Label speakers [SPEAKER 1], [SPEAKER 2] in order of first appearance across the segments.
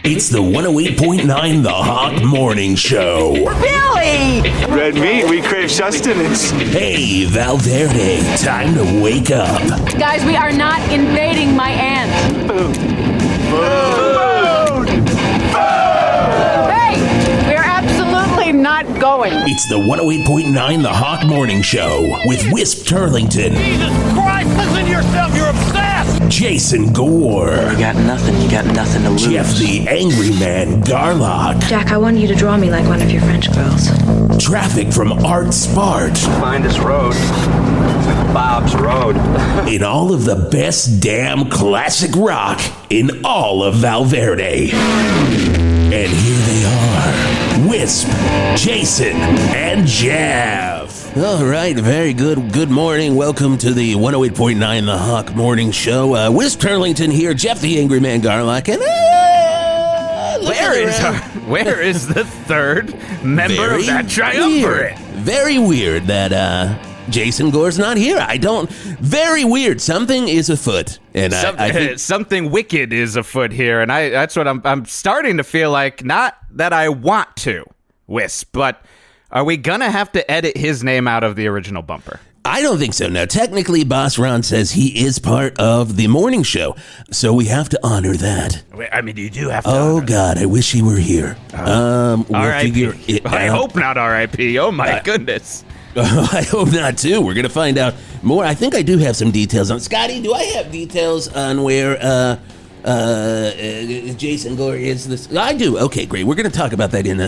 [SPEAKER 1] It's the 108.9 The Hawk Morning Show.
[SPEAKER 2] Billy!
[SPEAKER 3] Red meat, we crave sustenance.
[SPEAKER 1] Hey, Valverde, time to wake up.
[SPEAKER 4] Guys, we are not invading my aunt.
[SPEAKER 3] Food.
[SPEAKER 4] Hey, we're absolutely not going.
[SPEAKER 1] It's the 108.9 The Hawk Morning Show with Whisp Turlington.
[SPEAKER 5] Jesus Christ, listen to yourself, you're obsessed!
[SPEAKER 1] Jason Gore.
[SPEAKER 2] You got nothing to lose.
[SPEAKER 1] Jeff the Angry Man Garlock.
[SPEAKER 6] Jack, I want you to draw me like one of your French girls.
[SPEAKER 1] Traffic from Art Spart.
[SPEAKER 3] Find this road. It's like Bob's Road.
[SPEAKER 1] In all of the best damn classic rock in all of Valverde. And here they are, Whisp, Jason, and Geoff. All right, very good. Good morning. Welcome to the 108.9 The Hawk Morning Show. Whisp Turlington here, Jeff the Angry Man Garlock, and
[SPEAKER 7] where is the third member of that triumvirate?
[SPEAKER 1] Very weird that Jason Gore's not here. Very weird. Something is afoot. And I think
[SPEAKER 7] something wicked is afoot here, and that's what I'm starting to feel like. Not that I want to, Wisp, but are we gonna have to edit his name out of the original bumper?
[SPEAKER 1] I don't think so. Now, technically, Boss Ron says he is part of the morning show, so we have to honor that.
[SPEAKER 7] I mean, you do have to.
[SPEAKER 1] Oh God, I wish he were here. We'll figure it out.
[SPEAKER 7] I hope not. R.I.P. Oh my goodness.
[SPEAKER 1] I hope not too. We're gonna find out more. I think I do have some details on Scotty. Do I have details on where Jason Gore is? This I do. Okay, great. We're gonna talk about that in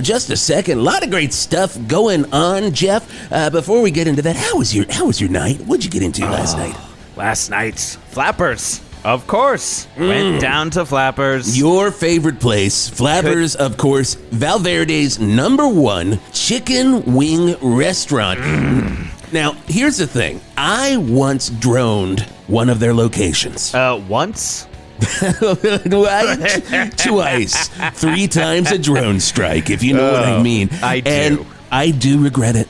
[SPEAKER 1] just a second. A lot of great stuff going on, Jeff. Before we get into that, how was your night? What'd you get into last night?
[SPEAKER 7] Last night's Flappers. Of course. Went down to Flappers.
[SPEAKER 1] Your favorite place, Flappers, of course, Valverde's #1 chicken wing restaurant. Now, here's the thing. I once droned one of their locations.
[SPEAKER 7] Once?
[SPEAKER 1] Twice. 3 times a drone strike, if you know what I mean.
[SPEAKER 7] I do.
[SPEAKER 1] And I do regret it.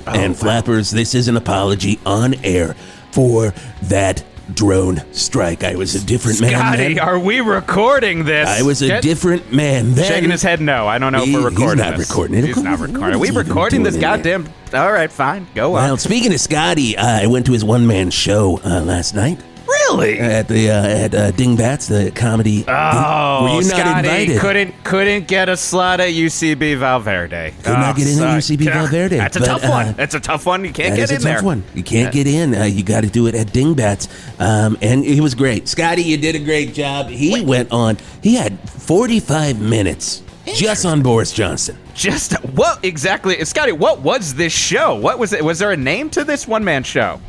[SPEAKER 1] And Flappers, this is an apology on air for that drone strike. I was a different man
[SPEAKER 7] Scotty,
[SPEAKER 1] then.
[SPEAKER 7] are we recording this?
[SPEAKER 1] I was a different man then.
[SPEAKER 7] Shaking his head no. I don't know if we're recording
[SPEAKER 1] He's not
[SPEAKER 7] this.
[SPEAKER 1] recording it.
[SPEAKER 7] He's not recording. Are we recording this goddamn... All right, fine. Go on.
[SPEAKER 1] Well, speaking of Scotty, I went to his one-man show last night.
[SPEAKER 7] Really?
[SPEAKER 1] At the at Dingbats, the comedy.
[SPEAKER 7] Oh,
[SPEAKER 1] were you not
[SPEAKER 7] Scotty
[SPEAKER 1] invited?
[SPEAKER 7] couldn't get a slot at UCB Valverde.
[SPEAKER 1] Could not get in at UCB Valverde.
[SPEAKER 7] That's a tough one. That's a tough one. You can't get in there.
[SPEAKER 1] That's a tough one. You can't get in. You got to do it at Dingbats. And he was great. Scotty, you did a great job. He went on. He had 45 minutes just on Boris Johnson.
[SPEAKER 7] Just what exactly, Scotty? What was this show? What was it? Was there a name to this one-man show?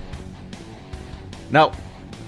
[SPEAKER 7] No.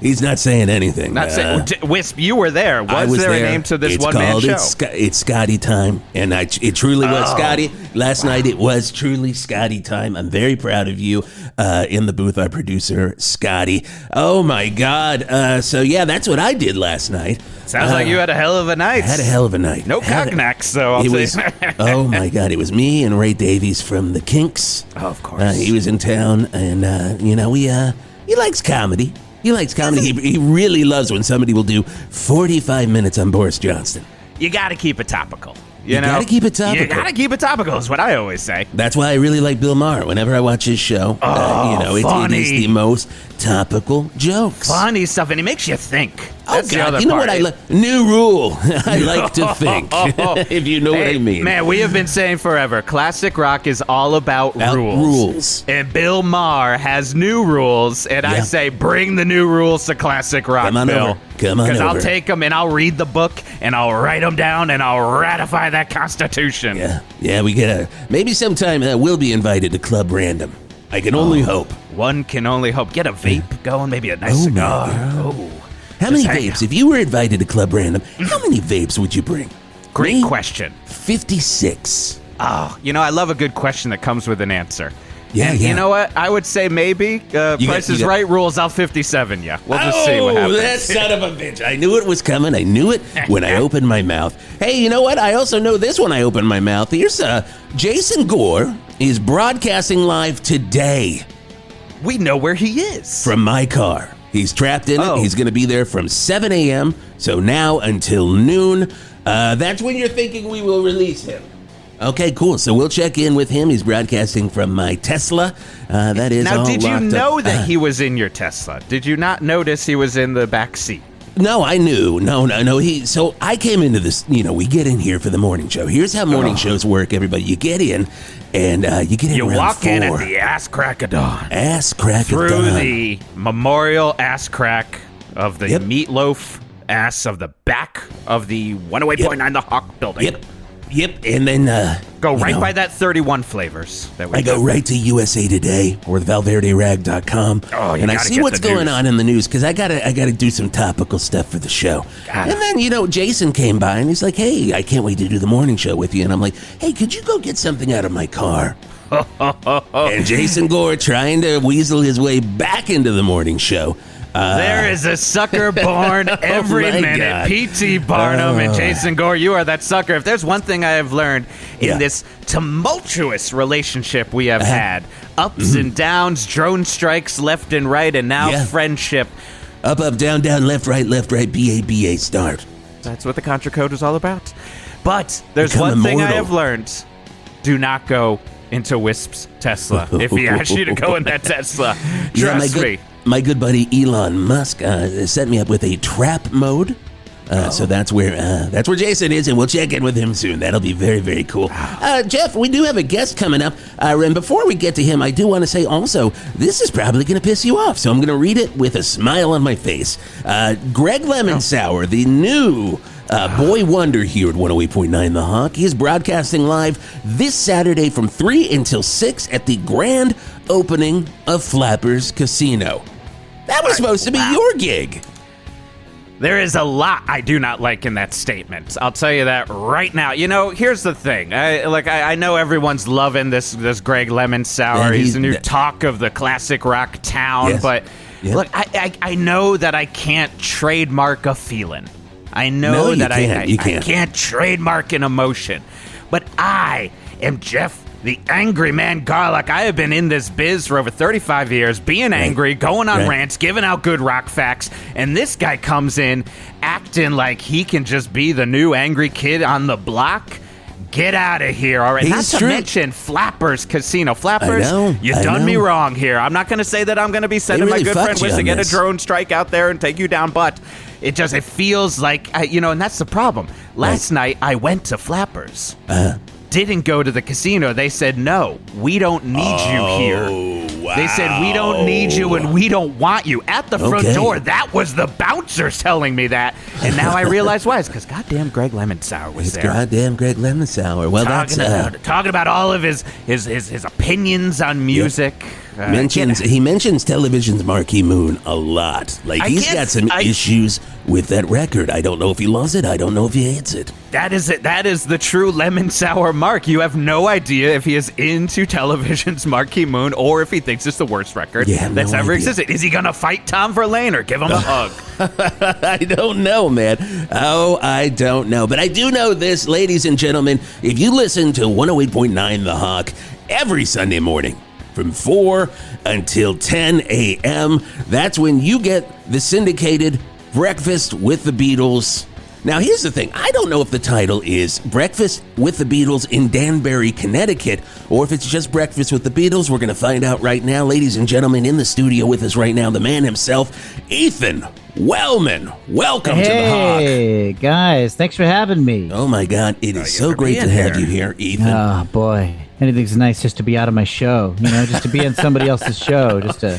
[SPEAKER 1] He's not saying anything.
[SPEAKER 7] Not saying. Wisp, you were there. Was there a name to this one-man show?
[SPEAKER 1] It's Scotty time, and it truly was Scotty. Last night it was truly Scotty time. I'm very proud of you in the booth, our producer, Scotty. Oh, my God. So, yeah, that's what I did last night.
[SPEAKER 7] Sounds like you had a hell of a night.
[SPEAKER 1] I had a hell of a night.
[SPEAKER 7] No cognacs, so I'll say.
[SPEAKER 1] Oh, my God. It was me and Ray Davies from the Kinks.
[SPEAKER 7] Oh, of course.
[SPEAKER 1] He was in town, and, he likes comedy. He likes comedy. He really loves when somebody will do 45 minutes on Boris Johnson.
[SPEAKER 7] You got to keep it topical.
[SPEAKER 1] You got to keep it topical.
[SPEAKER 7] You got to keep it topical is what I always say.
[SPEAKER 1] That's why I really like Bill Maher. Whenever I watch his show, it is the most topical jokes.
[SPEAKER 7] Funny stuff, and it makes you think.
[SPEAKER 1] That's God, you know what I like? New rule. I like to think, if you know what I mean.
[SPEAKER 7] Man, we have been saying forever, classic rock is all about rules. And Bill Maher has new rules, and I say, bring the new rules to classic rock,
[SPEAKER 1] Come on
[SPEAKER 7] Bill.
[SPEAKER 1] over. Come on over.
[SPEAKER 7] Because I'll take them, and I'll read the book, and I'll write them down, and I'll ratify that Constitution.
[SPEAKER 1] Yeah, we get maybe sometime we'll be invited to Club Random. I can only hope.
[SPEAKER 7] One can only hope. Get a vape going, maybe a nice cigar.
[SPEAKER 1] How many vapes? If you were invited to Club Random, how many vapes would you bring?
[SPEAKER 7] Great question.
[SPEAKER 1] 56.
[SPEAKER 7] Oh, I love a good question that comes with an answer.
[SPEAKER 1] Yeah.
[SPEAKER 7] You know what? I would say maybe Price is Right rules out 57. Yeah, we'll just see what happens.
[SPEAKER 1] That son of a bitch! I knew it was coming. I knew it when I opened my mouth. Hey, you know what? I also know this when I opened my mouth. Here's Jason Gore is broadcasting live today.
[SPEAKER 7] We know where he is
[SPEAKER 1] from my car. He's trapped in it.
[SPEAKER 7] Oh.
[SPEAKER 1] He's going to be there from 7 a.m., so now until noon. That's when you're thinking we will release him. Okay, cool. So we'll check in with him. He's broadcasting from my Tesla. That is
[SPEAKER 7] Now,
[SPEAKER 1] all
[SPEAKER 7] did you
[SPEAKER 1] locked
[SPEAKER 7] know
[SPEAKER 1] up.
[SPEAKER 7] that he was in your Tesla? Did you not notice he was in the back seat?
[SPEAKER 1] No, I knew. No. So I came into this, we get in here for the morning show. Here's how morning shows work, everybody. You get in, and you get in
[SPEAKER 7] You
[SPEAKER 1] around
[SPEAKER 7] walk in
[SPEAKER 1] 4.
[SPEAKER 7] at the ass crack of dawn.
[SPEAKER 1] Ass crack of
[SPEAKER 7] Through
[SPEAKER 1] dawn.
[SPEAKER 7] the memorial ass crack of the
[SPEAKER 1] Yep.
[SPEAKER 7] meatloaf ass of the back of the 108.9 The Hawk building.
[SPEAKER 1] Yep, and then...
[SPEAKER 7] Go right by that 31 flavors. That we
[SPEAKER 1] I go right to USA Today or ValverdeRag.com,
[SPEAKER 7] Oh, you
[SPEAKER 1] and I
[SPEAKER 7] gotta
[SPEAKER 1] see
[SPEAKER 7] get
[SPEAKER 1] what's
[SPEAKER 7] the
[SPEAKER 1] going
[SPEAKER 7] news.
[SPEAKER 1] on in the news because I gotta do some topical stuff for the show.
[SPEAKER 7] Got it.
[SPEAKER 1] And then Jason came by and he's like, "Hey, I can't wait to do the morning show with you." And I'm like, "Hey, could you go get something out of my car?" And Jason Gore trying to weasel his way back into the morning show.
[SPEAKER 7] There is a sucker born every
[SPEAKER 1] my
[SPEAKER 7] minute.
[SPEAKER 1] God.
[SPEAKER 7] P.T. Barnum and Jason Gore, you are that sucker. If there's one thing I have learned in
[SPEAKER 1] Yeah.
[SPEAKER 7] this tumultuous relationship we have had, ups and downs, drone strikes left and right, and now
[SPEAKER 1] Yeah.
[SPEAKER 7] friendship.
[SPEAKER 1] Up, down, left, right, BA, start.
[SPEAKER 7] That's what the Contra Code is all about. But there's
[SPEAKER 1] Become
[SPEAKER 7] one thing I
[SPEAKER 1] immortal.
[SPEAKER 7] have learned. Do not go into Wisp's Tesla if he asks you to go in that Tesla. Trust me.
[SPEAKER 1] My good buddy Elon Musk set me up with a trap mode. So that's where Jason is, and we'll check in with him soon. That'll be very, very cool. Jeff, we do have a guest coming up. And before we get to him, I do want to say also, this is probably going to piss you off, so I'm going to read it with a smile on my face. Greg Lemon Sour, the new boy wonder here at 108.9 The Hawk. He is broadcasting live this Saturday from 3 until 6 at the grand opening of Flappers Casino. That was supposed to be your gig.
[SPEAKER 7] There is a lot I do not like in that statement. I'll tell you that right now. Here's the thing. I know everyone's loving this Greg Lemon Sour.
[SPEAKER 1] Yeah,
[SPEAKER 7] he's the new talk of the classic rock town.
[SPEAKER 1] Yes.
[SPEAKER 7] But
[SPEAKER 1] Yep.
[SPEAKER 7] look, I know that I can't trademark a feeling. I know
[SPEAKER 1] No, you
[SPEAKER 7] that
[SPEAKER 1] can't. You can't.
[SPEAKER 7] I can't trademark an emotion. But I am Jeff, the angry man Garlock. I have been in this biz for over 35 years, being angry, going on rants, giving out good rock facts, and this guy comes in acting like he can just be the new angry kid on the block. Get out of here, all right?
[SPEAKER 1] He's
[SPEAKER 7] Not to
[SPEAKER 1] true.
[SPEAKER 7] mention Flappers Casino. Flappers,
[SPEAKER 1] I
[SPEAKER 7] you done me
[SPEAKER 1] know.
[SPEAKER 7] wrong here. I'm not going to say that I'm going to be sending
[SPEAKER 1] really
[SPEAKER 7] my good
[SPEAKER 1] fucked
[SPEAKER 7] friend
[SPEAKER 1] you
[SPEAKER 7] Wiz to
[SPEAKER 1] on
[SPEAKER 7] get
[SPEAKER 1] this.
[SPEAKER 7] a drone strike out there and take you down, but it feels like, and that's the problem. Last night, I went to Flappers. Didn't go to the casino. They said, no, we don't need you here.
[SPEAKER 1] Wow.
[SPEAKER 7] They said, we don't need you and we don't want you. At the front
[SPEAKER 1] Okay.
[SPEAKER 7] door, that was the bouncers telling me that. And now I realize why. It's because goddamn Greg Lemon Sour was
[SPEAKER 1] It's
[SPEAKER 7] there.
[SPEAKER 1] goddamn Greg Lemon Sour. Well,
[SPEAKER 7] Talking about all of his opinions on music.
[SPEAKER 1] he mentions television's Marquee Moon a lot. Like,
[SPEAKER 7] I
[SPEAKER 1] he's
[SPEAKER 7] can't-
[SPEAKER 1] got some issues with that record. I don't know if he loves it. I don't know if he hates it.
[SPEAKER 7] That is it. That is the true Lemon Sour Mark. You have no idea if he is into television's Marquee Moon or if he thinks it's the worst record
[SPEAKER 1] You have
[SPEAKER 7] that's
[SPEAKER 1] no
[SPEAKER 7] ever
[SPEAKER 1] idea.
[SPEAKER 7] existed. Is he going to fight Tom Verlaine or give him a hug?
[SPEAKER 1] I don't know, man. Oh, I don't know. But I do know this, ladies and gentlemen. If you listen to 108.9 The Hawk every Sunday morning from 4 until 10 a.m., that's when you get the syndicated Breakfast with the Beatles. Now, here's the thing. I don't know if the title is Breakfast with the Beatles in Danbury, Connecticut, or if it's just Breakfast with the Beatles. We're going to find out right now. Ladies and gentlemen, in the studio with us right now, the man himself, Ethan Wellman. Welcome to the Hawk.
[SPEAKER 8] Hey, guys. Thanks for having me.
[SPEAKER 1] Oh, my God. It is so great to have you here, Ethan.
[SPEAKER 8] Oh, boy. Anything's nice just to be out of my show, just to be on somebody else's show, just to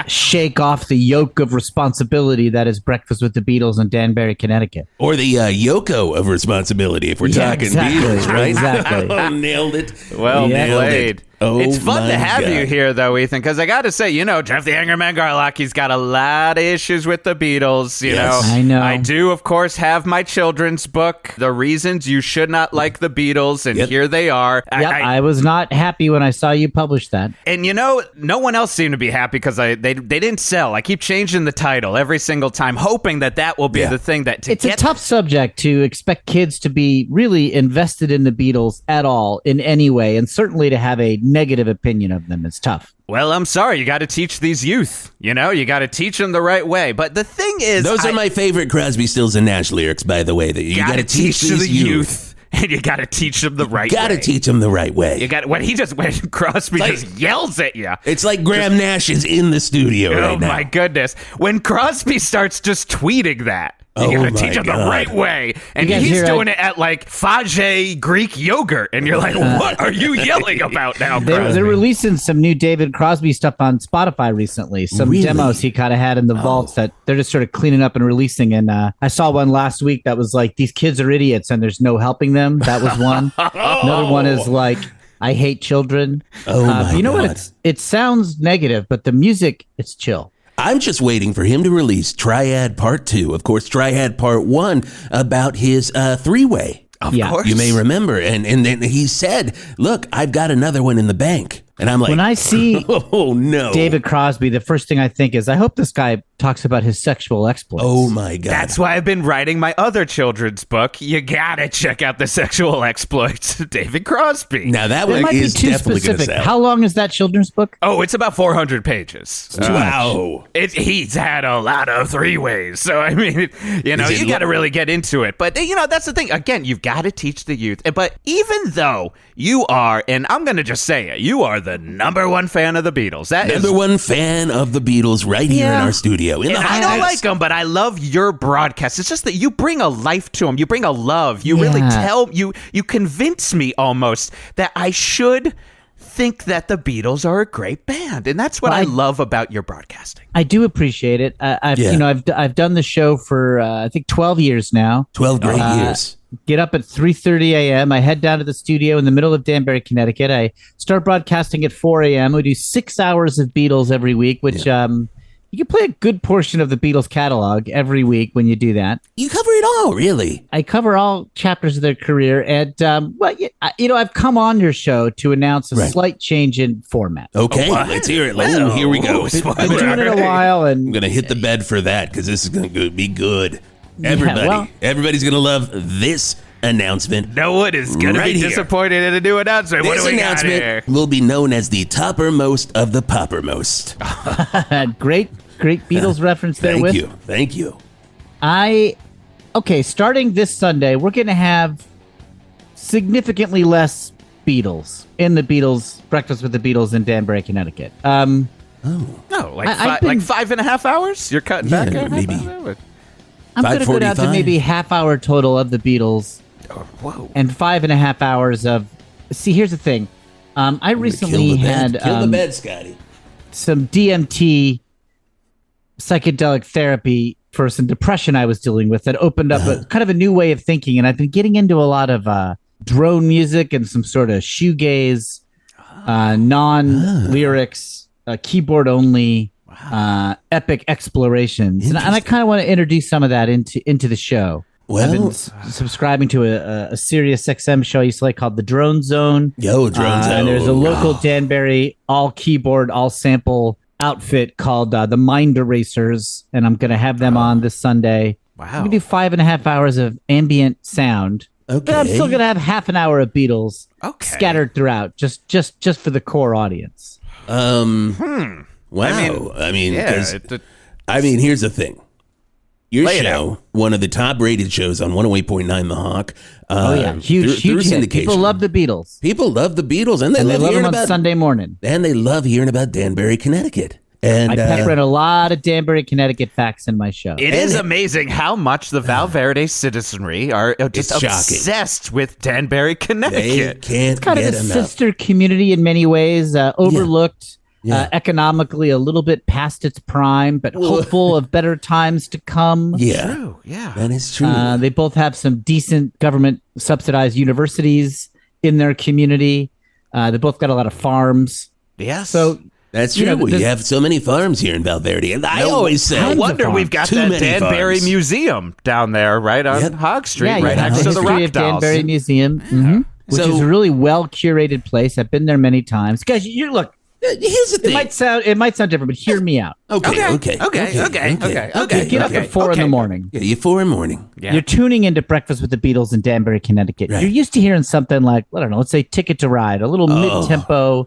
[SPEAKER 8] shake off the yoke of responsibility that is Breakfast with the Beatles in Danbury, Connecticut.
[SPEAKER 1] Or the Yoko of responsibility, if we're talking
[SPEAKER 8] exactly,
[SPEAKER 1] Beatles, right?
[SPEAKER 8] exactly.
[SPEAKER 1] Oh, nailed it.
[SPEAKER 7] Well
[SPEAKER 1] Nailed
[SPEAKER 7] played.
[SPEAKER 1] it. Oh,
[SPEAKER 7] it's fun
[SPEAKER 1] my
[SPEAKER 7] to have
[SPEAKER 1] God.
[SPEAKER 7] you here, though, Ethan, because I got to say, Jeff the Angry Man Garlock, he's got a lot of issues with the Beatles, you
[SPEAKER 1] Yes.
[SPEAKER 7] know.
[SPEAKER 8] I know.
[SPEAKER 7] I do, of course, have my children's book, The Reasons You Should Not Like the Beatles, and
[SPEAKER 1] Yep.
[SPEAKER 7] here they are.
[SPEAKER 8] I was not happy when I saw you publish that.
[SPEAKER 7] And no one else seemed to be happy because they didn't sell. I keep changing the title every single time, hoping that will be the thing that
[SPEAKER 8] it's a tough subject to expect kids to be really invested in the Beatles at all in any way, and certainly to have a negative opinion of them is tough.
[SPEAKER 7] Well, I'm sorry. You got to teach these youth. You got to teach them the right way. But the thing is,
[SPEAKER 1] those are my favorite Crosby, Stills, and Nash lyrics, by the way. That you got to teach these youth.
[SPEAKER 7] And you got to teach them the right way.
[SPEAKER 1] Got to teach them the right way.
[SPEAKER 7] You got when Crosby just yells at you.
[SPEAKER 1] It's like Graham Nash is in the studio right now.
[SPEAKER 7] Oh my goodness! When Crosby starts just tweeting that. You gotta teach him the right way. And he's doing it at like Fage Greek yogurt. And you're like, what are you yelling about now, Crosby?
[SPEAKER 8] They're releasing some new David Crosby stuff on Spotify recently. Some demos he kind of had in the vaults that they're just sort of cleaning up and releasing. And I saw one last week that was like, these kids are idiots and there's no helping them. That was one. Another one is like, I hate children.
[SPEAKER 1] Oh my
[SPEAKER 8] you know
[SPEAKER 1] God.
[SPEAKER 8] what? It sounds negative, but the music, it's chill.
[SPEAKER 1] I'm just waiting for him to release Triad Part 2. Of course, Triad Part 1 about his three-way.
[SPEAKER 7] Of course.
[SPEAKER 1] You may remember. And then he said, look, I've got another one in the bank. And I'm like,
[SPEAKER 8] when I see
[SPEAKER 1] oh no,
[SPEAKER 8] David Crosby, the first thing I think is, I hope this guy talks about his sexual exploits.
[SPEAKER 1] Oh my God.
[SPEAKER 7] That's why I've been writing my other children's book. You gotta check out the sexual exploits of David Crosby.
[SPEAKER 1] Now that
[SPEAKER 8] It
[SPEAKER 1] one
[SPEAKER 8] might be
[SPEAKER 1] is
[SPEAKER 8] too
[SPEAKER 1] definitely going to
[SPEAKER 8] specific.
[SPEAKER 1] sell.
[SPEAKER 8] How long is that children's book?
[SPEAKER 7] Oh, it's about 400 pages.
[SPEAKER 1] Wow.
[SPEAKER 7] He's had a lot of three-ways. So, I mean, you got to really get into it. But, that's the thing. Again, you've got to teach the youth. But even though you are, and I'm going to just say it, you are the number one fan of the Beatles.
[SPEAKER 1] Number one fan of the Beatles right here in our studio.
[SPEAKER 7] I don't like them, but I love your broadcast. It's just that you bring a life to them. You bring a love. You really you convince me almost that I should think that the Beatles are a great band, and that's what I love about your broadcasting.
[SPEAKER 8] I do appreciate it. I've done the show for I think 12 years now.
[SPEAKER 1] 12 great years.
[SPEAKER 8] Get up at 3:30 a.m. I head down to the studio in the middle of Danbury, Connecticut. I start broadcasting at 4 a.m. We do 6 hours of Beatles every week, which you can play a good portion of the Beatles catalog every week when you do that.
[SPEAKER 1] You cover it all, really.
[SPEAKER 8] I cover all chapters of their career, and I've come on your show to announce a slight change in format.
[SPEAKER 1] Okay, let's hear it. Here we go.
[SPEAKER 8] I've been doing it a while, and
[SPEAKER 1] I'm going to hit the bed for that because this is going to be good. Everybody's going to love this announcement.
[SPEAKER 7] No one is going to be disappointed in a new announcement.
[SPEAKER 1] This announcement will be known as the toppermost of the poppermost.
[SPEAKER 8] Great Beatles reference there.
[SPEAKER 1] Thank you.
[SPEAKER 8] Starting this Sunday, we're going to have significantly less Beatles in the Beatles Breakfast with the Beatles in Danbury, Connecticut.
[SPEAKER 7] Like 5.5 hours? You're cutting back?
[SPEAKER 1] Maybe.
[SPEAKER 8] I'm going to go down to maybe half-hour total of the Beatles. And 5.5 hours of... See, here's the thing. I recently had...
[SPEAKER 1] Kill the bed, Scotty.
[SPEAKER 8] Some DMT psychedelic therapy for some depression I was dealing with that opened up a kind of a new way of thinking. And I've been getting into a lot of drone music and some sort of shoegaze, non-lyrics, keyboard only... epic explorations, and I kind of want to introduce some of that into the show.
[SPEAKER 1] Well,
[SPEAKER 8] I've been subscribing to a Sirius XM show I used to like called the Drone Zone.
[SPEAKER 1] Drone Zone.
[SPEAKER 8] And there's a local Danbury all keyboard, all sample outfit called the Mind Erasers, and I'm going to have them on this Sunday.
[SPEAKER 7] Wow.
[SPEAKER 8] I'm going to do 5.5 hours of ambient sound. Okay. But I'm still going to have half an hour of Beatles scattered throughout, just for the core audience.
[SPEAKER 1] Wow. I mean, here's the thing. Your show, one of the top-rated shows on 108.9 The Hawk.
[SPEAKER 8] Huge hit. People love the Beatles.
[SPEAKER 1] People love the Beatles, and they love
[SPEAKER 8] them
[SPEAKER 1] hearing
[SPEAKER 8] on
[SPEAKER 1] about
[SPEAKER 8] Sunday morning.
[SPEAKER 1] And they love hearing about Danbury, Connecticut. And
[SPEAKER 8] I pepper in a lot of Danbury, Connecticut facts in my show.
[SPEAKER 7] It is amazing how much the Valverde citizenry are just obsessed with Danbury, Connecticut.
[SPEAKER 1] It's
[SPEAKER 8] kind of a sister community in many ways, overlooked. Economically a little bit past its prime, but hopeful of better times to come.
[SPEAKER 1] True. That is true.
[SPEAKER 8] They both have some decent government subsidized universities in their community. They both got a lot of farms.
[SPEAKER 7] Yes.
[SPEAKER 8] So
[SPEAKER 1] that's true. We have so many farms here in Valverde, and I always say,
[SPEAKER 7] I wonder we've got that Danbury Museum down there, right on Hog Street, right next to the Rock Dolls.
[SPEAKER 8] Danbury Museum. which is a really well curated place. I've been there many times. Guys, you look.
[SPEAKER 1] Here's the thing.
[SPEAKER 8] It might sound different, but hear me out.
[SPEAKER 1] Okay.
[SPEAKER 8] Get up at 4 in the morning.
[SPEAKER 1] Yeah, you're 4 in the morning.
[SPEAKER 7] Yeah.
[SPEAKER 8] You're tuning into Breakfast with the Beatles in Danbury, Connecticut.
[SPEAKER 1] Right.
[SPEAKER 8] You're used to hearing something like, I don't know, let's say Ticket to Ride, a little mid-tempo,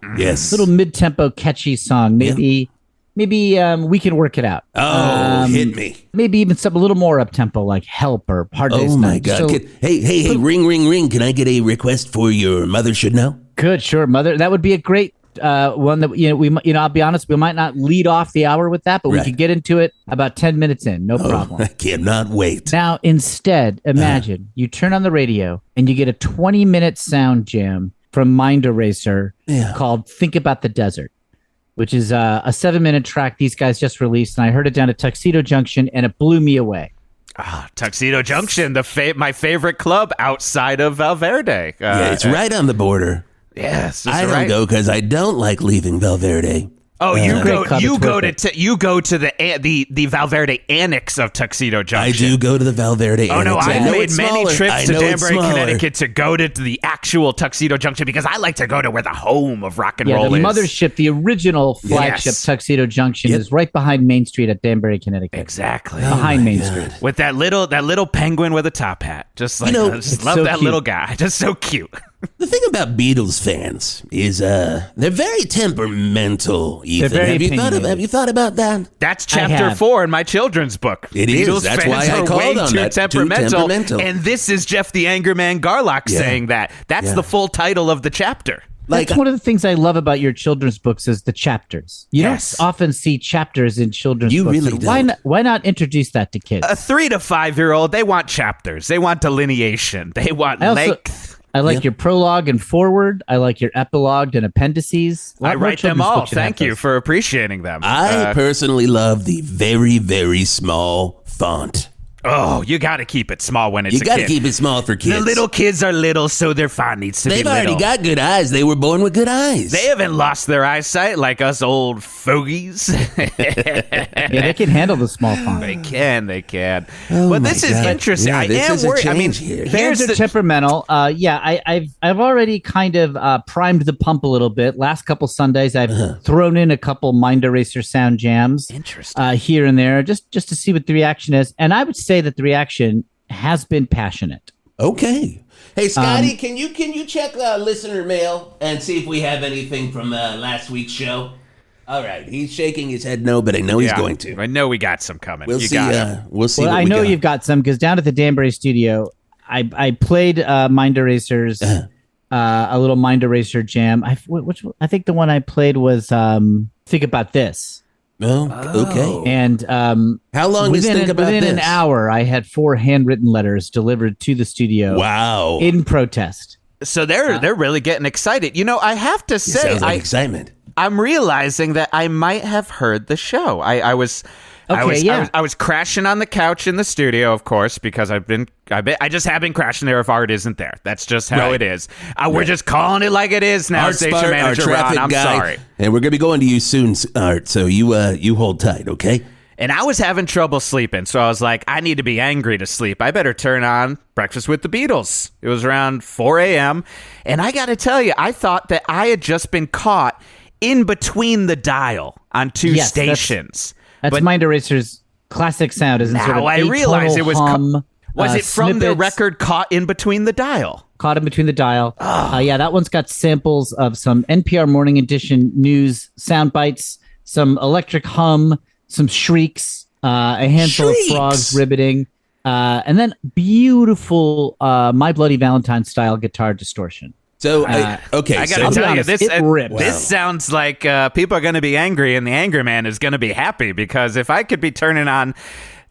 [SPEAKER 8] catchy song. Maybe We Can Work It Out.
[SPEAKER 1] Hit me.
[SPEAKER 8] Maybe even something a little more up-tempo like Help or Hard Day's
[SPEAKER 1] Oh, my
[SPEAKER 8] Night.
[SPEAKER 1] God.
[SPEAKER 8] So,
[SPEAKER 1] Hey, ring, ring, ring. Can I get a request for Your Mother Should Know?
[SPEAKER 8] good, sure, Mother. That would be a great one that, I'll be honest, we might not lead off the hour with that, but we could get into it about 10 minutes in. No problem.
[SPEAKER 1] I cannot wait.
[SPEAKER 8] Now, instead, imagine you turn on the radio and you get a 20-minute sound jam from Mind Eraser called Think About the Desert, which is a 7-minute track these guys just released. And I heard it down at Tuxedo Junction and it blew me away.
[SPEAKER 7] Tuxedo Junction, my favorite club outside of Valverde.
[SPEAKER 1] It's right on the border.
[SPEAKER 7] Yes,
[SPEAKER 1] I don't go because I don't like leaving Valverde.
[SPEAKER 7] Oh, you go to the Valverde annex of Tuxedo Junction.
[SPEAKER 1] I do go to the Valverde annex.
[SPEAKER 7] Oh no, I've made many trips to Danbury, Connecticut to go to the actual Tuxedo Junction because I like to go to where the home of rock and roll
[SPEAKER 8] the
[SPEAKER 7] is.
[SPEAKER 8] mothership, the original flagship Tuxedo Junction is right behind Main Street at Danbury, Connecticut.
[SPEAKER 7] Exactly.
[SPEAKER 8] Behind Main Street.
[SPEAKER 7] With that little penguin with a top hat. Just like I just love that little guy. Just so cute.
[SPEAKER 1] The thing about Beatles fans is they're very temperamental, Ethan.
[SPEAKER 8] They're very
[SPEAKER 1] have you thought about that?
[SPEAKER 7] That's chapter 4 in my children's book.
[SPEAKER 1] It
[SPEAKER 7] Beatles
[SPEAKER 1] is. That's
[SPEAKER 7] fans
[SPEAKER 1] why I
[SPEAKER 7] are
[SPEAKER 1] called
[SPEAKER 7] way
[SPEAKER 1] on
[SPEAKER 7] too
[SPEAKER 1] that.
[SPEAKER 7] temperamental. And this is Geoff the Angry Man Garlock saying that. That's the full title of the chapter.
[SPEAKER 8] That's one of the things I love about your children's books is the chapters. You don't often see chapters in children's books.
[SPEAKER 1] You really don't.
[SPEAKER 8] Why not introduce that to kids?
[SPEAKER 7] A 3 to 5-year-old, they want chapters. They want delineation. They want length.
[SPEAKER 8] I like your prologue and forward. I like your epilogue and appendices.
[SPEAKER 7] I write them all. Thank you for appreciating them.
[SPEAKER 1] I personally love the very, very small font.
[SPEAKER 7] Oh, you got to keep it small when it's a kid.
[SPEAKER 1] You got to keep it small for kids.
[SPEAKER 7] The little kids are little, so their font needs to be little.
[SPEAKER 1] They've already got good eyes. They were born with good eyes.
[SPEAKER 7] They haven't lost their eyesight like us old fogies.
[SPEAKER 8] They can handle the small font.
[SPEAKER 7] They can.
[SPEAKER 1] Oh
[SPEAKER 7] but this is interesting.
[SPEAKER 1] Yeah,
[SPEAKER 7] I am worried. I mean,
[SPEAKER 8] fans are temperamental. I've already kind of primed the pump a little bit. Last couple Sundays, I've thrown in a couple Mind Eraser sound jams.
[SPEAKER 7] Interesting.
[SPEAKER 8] Here and there, just to see what the reaction is. And I would say that the reaction has been passionate.
[SPEAKER 1] Okay. Hey, Scotty, can you check listener mail and see if we have anything from last week's show? All right. He's shaking his head no, but I know he's going to.
[SPEAKER 7] I know we got some coming.
[SPEAKER 1] We'll see. We'll see.
[SPEAKER 8] Well, I know you've got some because down at the Danbury studio, I played Mind Erasers, a little Mind Eraser jam. I think the one I played was Think About This.
[SPEAKER 1] Oh, okay.
[SPEAKER 8] And
[SPEAKER 1] how long is Think About This?
[SPEAKER 8] Within an hour, I had 4 handwritten letters delivered to the studio.
[SPEAKER 1] Wow!
[SPEAKER 8] In protest.
[SPEAKER 7] So they're really getting excited. You know, I have to say,
[SPEAKER 1] sounds like excitement.
[SPEAKER 7] I'm realizing that I might have heard the show. I was crashing on the couch in the studio, of course, because I just have been crashing there if Art isn't there. That's just how it is. We're just calling it like it is now,
[SPEAKER 1] Art
[SPEAKER 7] station
[SPEAKER 1] Spark,
[SPEAKER 7] manager
[SPEAKER 1] our
[SPEAKER 7] Ron.
[SPEAKER 1] traffic
[SPEAKER 7] I'm
[SPEAKER 1] guy,
[SPEAKER 7] sorry.
[SPEAKER 1] And we're going to be going to you soon, Art, so you hold tight, okay?
[SPEAKER 7] And I was having trouble sleeping, so I was like, I need to be angry to sleep. I better turn on Breakfast with the Beatles. It was around 4 a.m., and I got to tell you, I thought that I had just been caught in between the dial on 2 stations.
[SPEAKER 8] That's Mind Eraser's classic sound, isn't it?
[SPEAKER 7] Now I realize it was
[SPEAKER 8] hum,
[SPEAKER 7] was it from the record Caught in Between the Dial?
[SPEAKER 8] Caught in Between the Dial. Yeah, that one's got samples of some NPR Morning Edition news sound bites, some electric hum, some shrieks, a handful of frogs ribbiting, and then beautiful My Bloody Valentine style guitar distortion.
[SPEAKER 1] So, okay.
[SPEAKER 7] I got to tell you, this sounds like people are going to be angry and the angry man is going to be happy, because if I could be turning on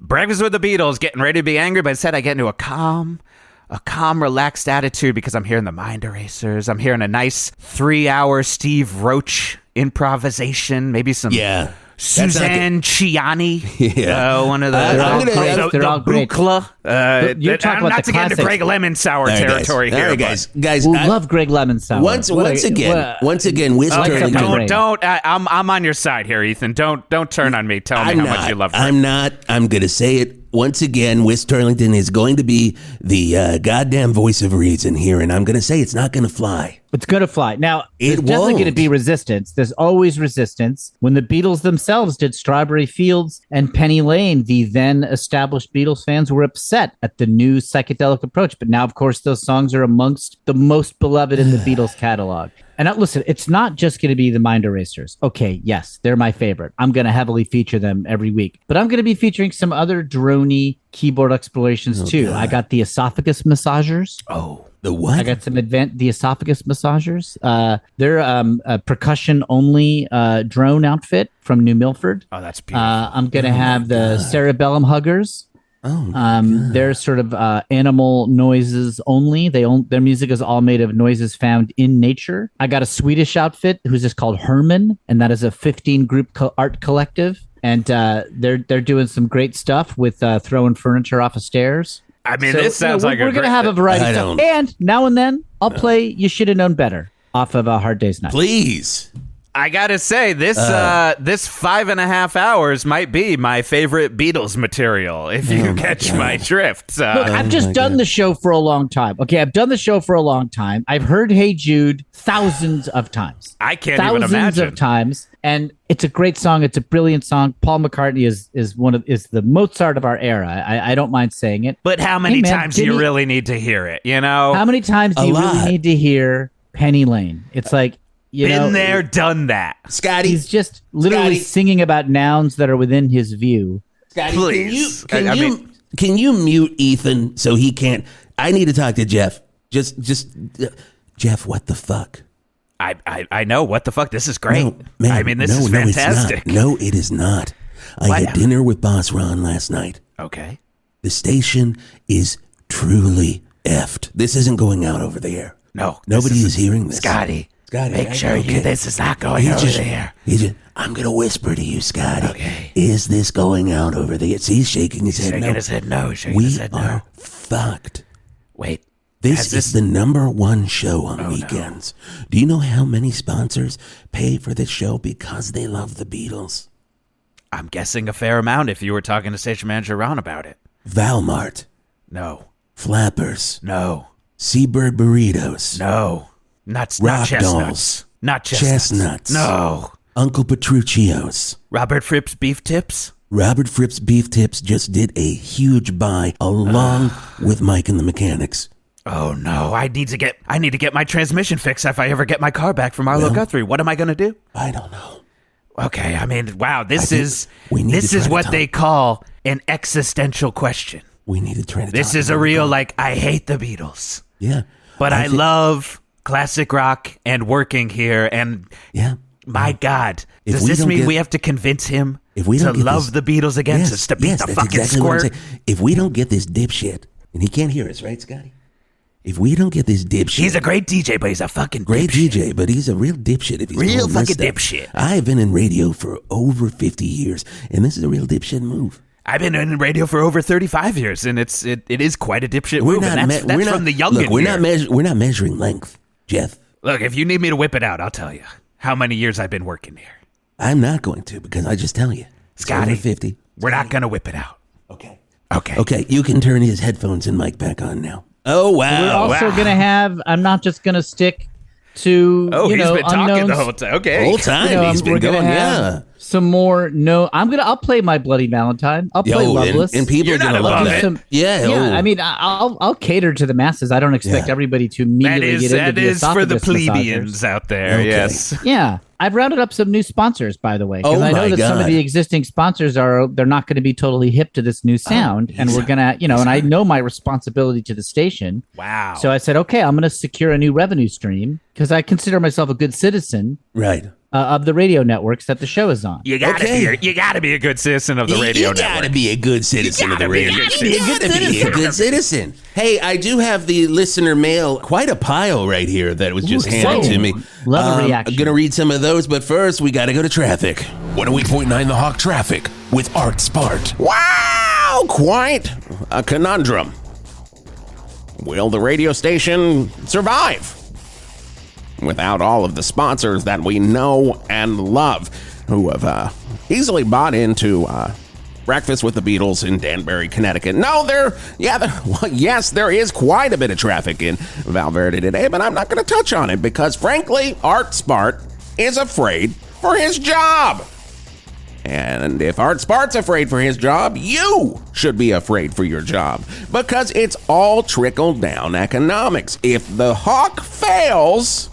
[SPEAKER 7] Breakfast with the Beatles, getting ready to be angry, but instead I get into a calm, relaxed attitude because I'm hearing the Mind Erasers. I'm hearing a nice 3-hour Steve Roach improvisation, maybe some...
[SPEAKER 1] Yeah.
[SPEAKER 7] Suzanne Ciani, one of the
[SPEAKER 8] they're all great.
[SPEAKER 7] Bukla.
[SPEAKER 8] You're talking
[SPEAKER 7] I'm
[SPEAKER 8] about
[SPEAKER 7] not
[SPEAKER 8] the
[SPEAKER 7] to get into
[SPEAKER 8] classics.
[SPEAKER 7] Greg Lemon Sour territory here.
[SPEAKER 1] All right, guys,
[SPEAKER 8] we love Greg Lemon Sour.
[SPEAKER 1] Once again, Whisp Turlington.
[SPEAKER 7] Don't. I'm on your side here, Ethan. Don't turn on me. Tell me how much you love Greg.
[SPEAKER 1] I'm not. I'm gonna say it once again, Whisp Turlington is going to be the goddamn voice of reason here, and I'm going to say it's not going to fly.
[SPEAKER 8] It's going to fly. Now,
[SPEAKER 1] It
[SPEAKER 8] there's definitely going to
[SPEAKER 1] won't.
[SPEAKER 8] be resistance. There's always resistance. When the Beatles themselves did Strawberry Fields and Penny Lane, the then established Beatles fans were upset at the new psychedelic approach. But now, of course, those songs are amongst the most beloved in the Beatles catalog. And listen, it's not just going to be the Mind Erasers. Okay, yes, they're my favorite. I'm going to heavily feature them every week. But I'm going to be featuring some other drony keyboard explorations too.
[SPEAKER 1] God.
[SPEAKER 8] I got the esophagus massagers.
[SPEAKER 1] Oh, the what?
[SPEAKER 8] I got some the esophagus massagers. They're a percussion only drone outfit from New Milford.
[SPEAKER 7] Oh, that's beautiful.
[SPEAKER 8] I'm gonna have the cerebellum huggers. They're sort of animal noises only. Their music is all made of noises found in nature. I got a Swedish outfit who's just called Herman, and that is a 15 group art collective. And they're doing some great stuff with throwing furniture off of stairs.
[SPEAKER 7] I mean, this sounds like
[SPEAKER 8] we're going to have a variety of stuff. And now and then, I'll play You Should Have Known Better off of a Hard Day's Night.
[SPEAKER 1] Please.
[SPEAKER 7] I gotta say, this 5.5 hours might be my favorite Beatles material, if you catch my drift.
[SPEAKER 8] Look, I've just done the show for a long time. Okay, I've done the show for a long time. I've heard Hey Jude thousands of times.
[SPEAKER 7] I can't even imagine.
[SPEAKER 8] Thousands of times. And it's a great song. It's a brilliant song. Paul McCartney is the Mozart of our era. I don't mind saying it.
[SPEAKER 7] But how many times do you really need to hear it, you know?
[SPEAKER 8] How many times do you really need to hear Penny Lane? It's like,
[SPEAKER 7] Been there, done that.
[SPEAKER 1] Scotty.
[SPEAKER 8] He's just literally singing about nouns that are within his view.
[SPEAKER 1] Scotty,
[SPEAKER 7] please.
[SPEAKER 1] Can you mute Ethan so he can't? I need to talk to Jeff. Just Jeff, what the fuck?
[SPEAKER 7] I know. What the fuck? This is great.
[SPEAKER 1] No, man,
[SPEAKER 7] I mean, this is fantastic.
[SPEAKER 1] No, it is not. I had dinner with Boss Ron last night.
[SPEAKER 7] Okay.
[SPEAKER 1] The station is truly effed. This isn't going out over the air.
[SPEAKER 7] No.
[SPEAKER 1] Nobody is hearing this.
[SPEAKER 7] Scotty, make
[SPEAKER 1] right?
[SPEAKER 7] sure
[SPEAKER 1] Okay.
[SPEAKER 7] this is not going over there.
[SPEAKER 1] I'm going to whisper to you, Scotty.
[SPEAKER 7] Okay.
[SPEAKER 1] Is this going out over the air? See, he's shaking his head.
[SPEAKER 7] Shaking his head no.
[SPEAKER 1] We are fucked.
[SPEAKER 7] Wait.
[SPEAKER 1] This is the #1 show on weekends. No. Do you know how many sponsors pay for this show because they love the Beatles?
[SPEAKER 7] I'm guessing a fair amount if you were talking to station manager Ron about it.
[SPEAKER 1] Valmart.
[SPEAKER 7] No.
[SPEAKER 1] Flappers.
[SPEAKER 7] No.
[SPEAKER 1] Seabird Burritos.
[SPEAKER 7] No. Not
[SPEAKER 1] Rock
[SPEAKER 7] chestnuts.
[SPEAKER 1] Dolls.
[SPEAKER 7] Not chestnuts. No.
[SPEAKER 1] Uncle Petruccio's.
[SPEAKER 7] Robert Fripp's Beef Tips.
[SPEAKER 1] Robert Fripp's Beef Tips just did a huge buy along with Mike and the Mechanics.
[SPEAKER 7] Oh no! I need to get my transmission fixed if I ever get my car back from Arlo Guthrie. What am I going to do?
[SPEAKER 1] I don't know.
[SPEAKER 7] Okay, I mean, wow, this is
[SPEAKER 1] what
[SPEAKER 7] they call an existential question.
[SPEAKER 1] We need to try to.
[SPEAKER 7] This is a real I hate the Beatles.
[SPEAKER 1] Yeah,
[SPEAKER 7] but I love classic rock and working here. And my God, does this mean we have to convince him to love the Beatles again? Just to beat the fucking
[SPEAKER 1] exactly
[SPEAKER 7] squirt?
[SPEAKER 1] If we don't get this dipshit, and he can't hear us, right, Scotty? If we don't get this dipshit...
[SPEAKER 7] He's a great DJ, but he's a fucking
[SPEAKER 1] great
[SPEAKER 7] dipshit.
[SPEAKER 1] DJ, but he's a real dipshit if he's
[SPEAKER 7] real fucking dipshit.
[SPEAKER 1] I've been in radio for over 50 years, and this is a real dipshit move.
[SPEAKER 7] I've been in radio for over 35 years, and it is quite a dipshit move. That's from the youngin'
[SPEAKER 1] Look, we're not measuring length, Jeff.
[SPEAKER 7] Look, if you need me to whip it out, I'll tell you how many years I've been working here.
[SPEAKER 1] I'm not going to, because I just tell you.
[SPEAKER 7] Scotty,
[SPEAKER 1] over 50.
[SPEAKER 7] We're not going to whip it out.
[SPEAKER 1] Okay, you can turn his headphones and mic back on now. Oh, wow.
[SPEAKER 8] We're also going to have, I'm not just going to stick to,
[SPEAKER 7] he's been
[SPEAKER 8] unknowns.
[SPEAKER 7] talking the whole time. Okay.
[SPEAKER 1] Whole time he's been going,
[SPEAKER 8] some more, I'll play My Bloody Valentine. I'll play Loveless.
[SPEAKER 1] And people are going to love it.
[SPEAKER 8] I mean, I'll cater to the masses. I don't expect everybody to immediately get into
[SPEAKER 7] that
[SPEAKER 8] the
[SPEAKER 7] is for the
[SPEAKER 8] esophagus
[SPEAKER 7] plebeians
[SPEAKER 8] massagers.
[SPEAKER 7] out there, yes.
[SPEAKER 8] Yeah. I've rounded up some new sponsors, by the way, because I know that some of the existing sponsors they're not going to be totally hip to this new sound, and we're gonna, and I know my responsibility to the station.
[SPEAKER 7] Wow.
[SPEAKER 8] So I said, okay, I'm going to secure a new revenue stream because I consider myself a good citizen,
[SPEAKER 1] right,
[SPEAKER 8] of the radio networks that the show is on.
[SPEAKER 7] You gotta be a good citizen of the radio network.
[SPEAKER 1] You gotta be a good citizen of the radio. You gotta be a good citizen. Hey, I do have the listener mail, quite a pile right here that was just handed to me.
[SPEAKER 8] Love a reaction.
[SPEAKER 1] I'm gonna read some of those, but first we gotta go to traffic.
[SPEAKER 9] 108.9 The Hawk traffic with Art Spart.
[SPEAKER 1] Wow, quite a conundrum. Will the radio station survive without all of the sponsors that we know and love, who have easily bought into Breakfast with the Beatles in Danbury, Connecticut. No, yes, there is quite a bit of traffic in Valverde today, but I'm not going to touch on it because, frankly, Art Spart is afraid for his job. And if Art Spart's afraid for his job, you should be afraid for your job because it's all trickle-down economics. If the hawk fails,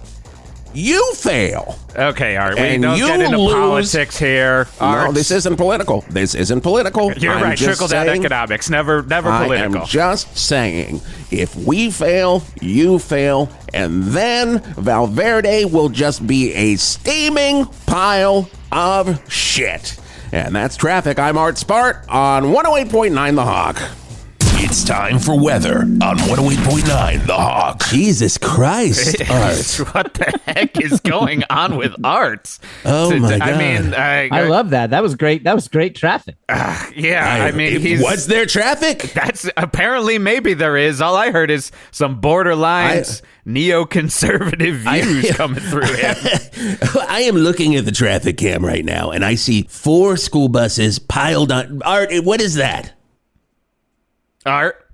[SPEAKER 1] you fail.
[SPEAKER 7] Okay, Art, we
[SPEAKER 1] And
[SPEAKER 7] don't
[SPEAKER 1] you
[SPEAKER 7] get into
[SPEAKER 1] lose.
[SPEAKER 7] politics here. Art.
[SPEAKER 1] No, this isn't political.
[SPEAKER 7] You're
[SPEAKER 1] I'm
[SPEAKER 7] right,
[SPEAKER 1] just
[SPEAKER 7] trickle-down
[SPEAKER 1] saying-
[SPEAKER 7] economics, never political.
[SPEAKER 1] I am just saying, if we fail, you fail, and then Valverde will just be a steaming pile of shit. And that's traffic. I'm Art Spart on 108.9 The Hawk.
[SPEAKER 9] It's time for weather on 108.9 The Hawk.
[SPEAKER 1] Jesus Christ, Art.
[SPEAKER 7] What the heck is going on with Art?
[SPEAKER 1] Oh, my God.
[SPEAKER 7] I mean,
[SPEAKER 8] I love that. That was great. That was great traffic.
[SPEAKER 7] I mean,
[SPEAKER 1] Was there traffic?
[SPEAKER 7] That's apparently maybe there is. All I heard is some borderline neoconservative views coming through him.
[SPEAKER 1] I am looking at the traffic cam right now, and I see 4 school buses piled on. Art, what is that?
[SPEAKER 7] Art.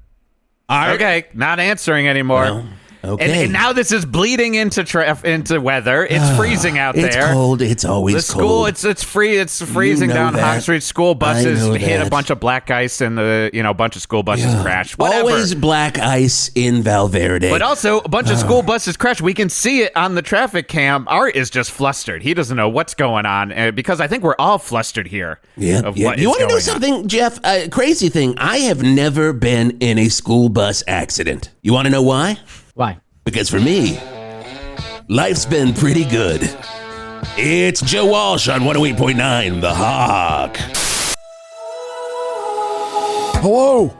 [SPEAKER 7] Okay, not answering anymore.
[SPEAKER 1] Well, okay.
[SPEAKER 7] And now this is bleeding into weather. It's freezing out there.
[SPEAKER 1] It's cold. It's always
[SPEAKER 7] the school,
[SPEAKER 1] cold.
[SPEAKER 7] it's freezing
[SPEAKER 1] You know
[SPEAKER 7] down
[SPEAKER 1] that.
[SPEAKER 7] High Street. School buses
[SPEAKER 1] I know
[SPEAKER 7] hit
[SPEAKER 1] that.
[SPEAKER 7] a bunch of black ice, and a bunch of school buses crashed. Whatever.
[SPEAKER 1] Always black ice in Valverde.
[SPEAKER 7] But also, a bunch of school buses crashed. We can see it on the traffic cam. Art is just flustered. He doesn't know what's going on because I think we're all flustered here.
[SPEAKER 1] Yeah. You want to know something, Jeff? Crazy thing. I have never been in a school bus accident. You want to know why?
[SPEAKER 8] Why?
[SPEAKER 1] Because for me, life's been pretty good. It's Joe Walsh on 108.9 The Hawk.
[SPEAKER 10] Hello,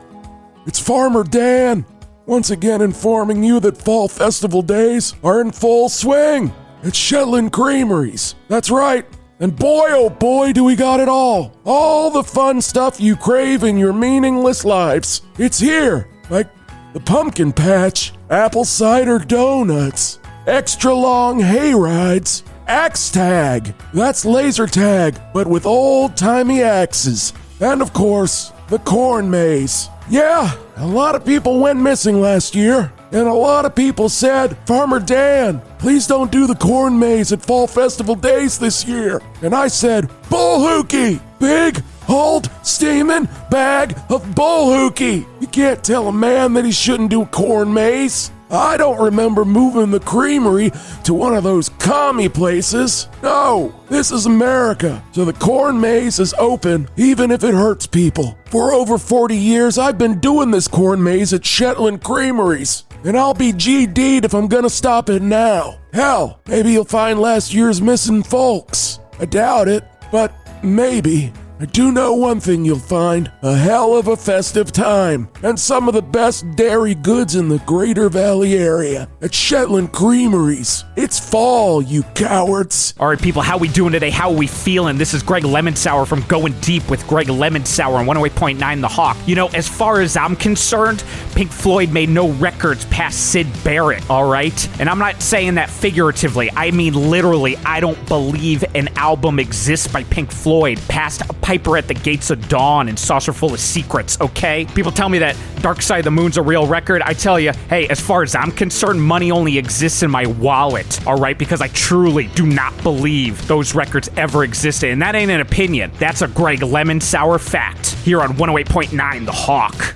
[SPEAKER 10] it's Farmer Dan, once again informing you that Fall Festival days are in full swing at Shetland Creameries. That's right, and boy oh boy do we got it all. All the fun stuff you crave in your meaningless lives. It's here, like the pumpkin patch, apple cider donuts, extra long hay rides, axe tag, that's laser tag, but with old-timey axes, and of course, the corn maze. Yeah, a lot of people went missing last year, and a lot of people said, Farmer Dan, please don't do the corn maze at Fall Festival days this year. And I said, bull hookie, big, old, steaming bag of bull hookie. You can't tell a man that he shouldn't do a corn maze. I don't remember moving the creamery to one of those commie places. No, this is America, so the corn maze is open even if it hurts people. For over 40 years, I've been doing this corn maze at Shetland Creameries, and I'll be GD'd if I'm gonna stop it now. Hell, maybe you'll find last year's missing folks. I doubt it, but maybe. I do know one thing you'll find, a hell of a festive time, and some of the best dairy goods in the Greater Valley area at Shetland Creameries. It's fall, you cowards.
[SPEAKER 7] All right, people, how we doing today? How are we feeling? This is Greg Lemonsour from Going Deep with Greg Lemonsour on 108.9 The Hawk. You know, as far as I'm concerned, Pink Floyd made no records past Syd Barrett, all right? And I'm not saying that figuratively. I mean literally. I don't believe an album exists by Pink Floyd past Piper at the Gates of Dawn and Saucer Full of Secrets, okay? People tell me that Dark Side of the Moon's a real record. I tell you, hey, as far as I'm concerned, money only exists in my wallet, all right? Because I truly do not believe those records ever existed. And that ain't an opinion. That's a Greg Lemonsour fact here on 108.9 The Hawk.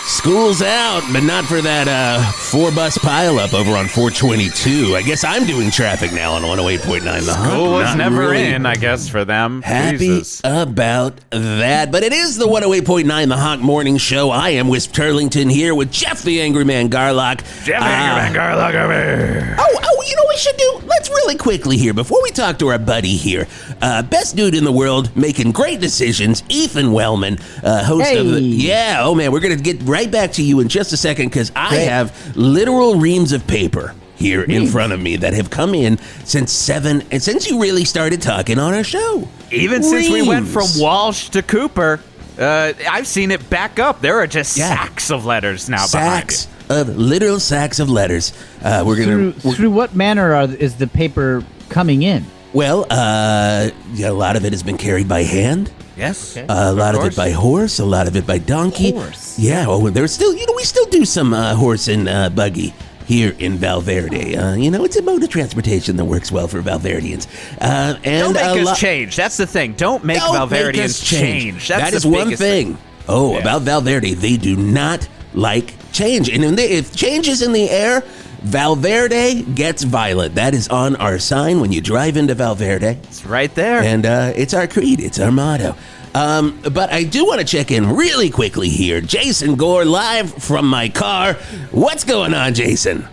[SPEAKER 1] School's out, but not for that 4-bus pileup over on 422. I guess I'm doing traffic now on 108.9 The Hawk.
[SPEAKER 7] School was
[SPEAKER 1] Not
[SPEAKER 7] never
[SPEAKER 1] really
[SPEAKER 7] in, I guess, for them.
[SPEAKER 1] Happy
[SPEAKER 7] Jesus.
[SPEAKER 1] about that. But it is the 108.9 The Hawk Morning Show. I am Whisp Turlington here with Jeff the Angry Man Garlock.
[SPEAKER 7] Jeff the Angry Man Garlock over here.
[SPEAKER 1] Oh, you know what we should do? Let's really quickly here, before we talk to our buddy here, best dude in the world, making great decisions, ETHAN WELLMAN, host of the... Yeah, oh man, we're going to get right back to you in just a second because I have literal reams of paper here in front of me that have come in since you really started talking on our show.
[SPEAKER 7] Even since we went from Walsh to Cooper, I've seen it back up. There are just sacks of letters now behind it.
[SPEAKER 1] Literal sacks of letters.
[SPEAKER 8] Through what manner is the paper coming in?
[SPEAKER 1] Well, a lot of it has been carried by hand.
[SPEAKER 7] Yes. Okay.
[SPEAKER 1] A lot of it by horse, a lot of it by donkey.
[SPEAKER 8] Horse.
[SPEAKER 1] Yeah, well, there's still, we still do some horse and buggy here in Valverde. It's a mode of transportation that works well for Valverdians.
[SPEAKER 7] Don't make us change. That's the thing. Don't make Valverdians change.
[SPEAKER 1] That is one thing. About Valverde, they do not like change. And if change is in the air, Valverde gets violent. That is on our sign when you drive into Valverde.
[SPEAKER 7] It's right there.
[SPEAKER 1] And it's our creed. It's our motto. But I do want to check in really quickly here. Jason Gore, live from my car. What's going on, Jason?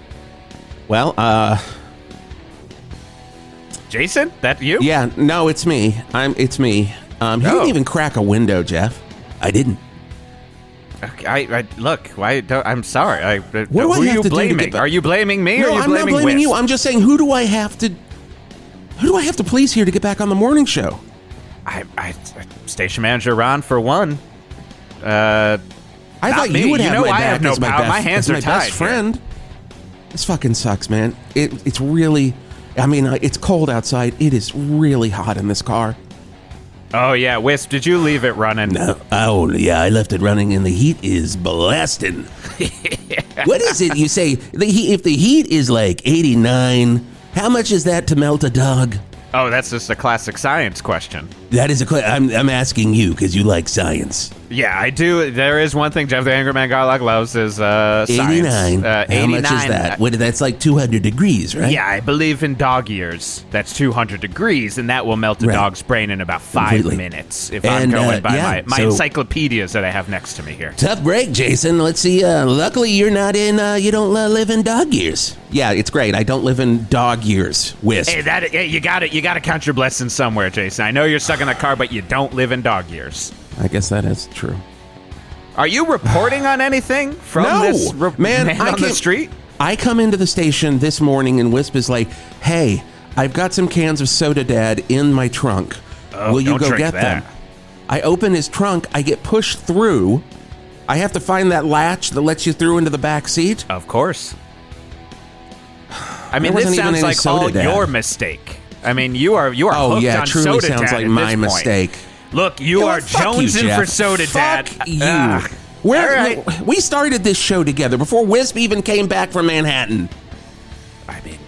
[SPEAKER 11] Well,
[SPEAKER 7] Jason? That you?
[SPEAKER 11] Yeah, no, it's me. It's me. You didn't even crack a window, Jeff.
[SPEAKER 1] I didn't.
[SPEAKER 7] I look. Why? I'm sorry.
[SPEAKER 1] What
[SPEAKER 7] who
[SPEAKER 1] do I
[SPEAKER 7] are
[SPEAKER 1] have
[SPEAKER 7] you
[SPEAKER 1] to do to
[SPEAKER 7] blaming?
[SPEAKER 1] get back?
[SPEAKER 7] Are you blaming me?
[SPEAKER 11] No,
[SPEAKER 7] or are you
[SPEAKER 11] I'm not
[SPEAKER 7] blaming
[SPEAKER 11] blaming
[SPEAKER 7] Wisp?
[SPEAKER 11] you. I'm just saying, who do I have to please here to get back on the morning show?
[SPEAKER 7] I station manager Ron for one.
[SPEAKER 11] I thought you would have my
[SPEAKER 7] I
[SPEAKER 11] back
[SPEAKER 7] have no
[SPEAKER 11] as my
[SPEAKER 7] power.
[SPEAKER 11] best,
[SPEAKER 7] My hands
[SPEAKER 11] as
[SPEAKER 7] are
[SPEAKER 11] my
[SPEAKER 7] tied
[SPEAKER 11] best friend. This fucking sucks, man. It's really. I mean, it's cold outside. It is really hot in this car.
[SPEAKER 7] Oh yeah, Wisp, did you leave it running?
[SPEAKER 1] No. Oh yeah, I left it running, and the heat is blasting. What is it? You say if the heat is like 89, how much is that to melt a dog?
[SPEAKER 7] Oh, that's just a classic science question.
[SPEAKER 1] That is I'm asking you because you like science.
[SPEAKER 7] Yeah, I do. There is one thing Jeff the Angry Man Garlock loves is
[SPEAKER 1] 89.
[SPEAKER 7] science. 89.
[SPEAKER 1] How much is that? That's like 200 degrees, right?
[SPEAKER 7] Yeah, I believe in dog years. That's 200 degrees, and that will melt a dog's brain in about 5 minutes. If I'm going by my encyclopedias that I have next to me here.
[SPEAKER 1] Tough break, Jason. Let's see. Luckily, you're not in. You don't live in dog years.
[SPEAKER 11] Yeah, it's great. I don't live in dog years. Wisp.
[SPEAKER 7] Hey, you got it. You got to count your blessings somewhere, Jason. I know you're stuck in the car, but you don't live in dog years.
[SPEAKER 11] I guess that is true.
[SPEAKER 7] Are you reporting on anything from this man on the street?
[SPEAKER 11] I come into the station this morning and Wisp is like, "Hey, I've got some cans of Soda Dad in my trunk. Will you go get them?" I open his trunk. I get pushed through. I have to find that latch that lets you through into the back seat.
[SPEAKER 7] Of course. I mean, this sounds like all your mistake. I mean, you are hooked on
[SPEAKER 11] truly
[SPEAKER 7] Soda
[SPEAKER 11] sounds
[SPEAKER 7] Dad
[SPEAKER 11] like
[SPEAKER 7] at
[SPEAKER 11] my
[SPEAKER 7] this
[SPEAKER 11] mistake.
[SPEAKER 7] Point. Look, you are jonesing for Soda Dad.
[SPEAKER 11] Fuck you. We started this show together before Wisp even came back from Manhattan.
[SPEAKER 7] I mean,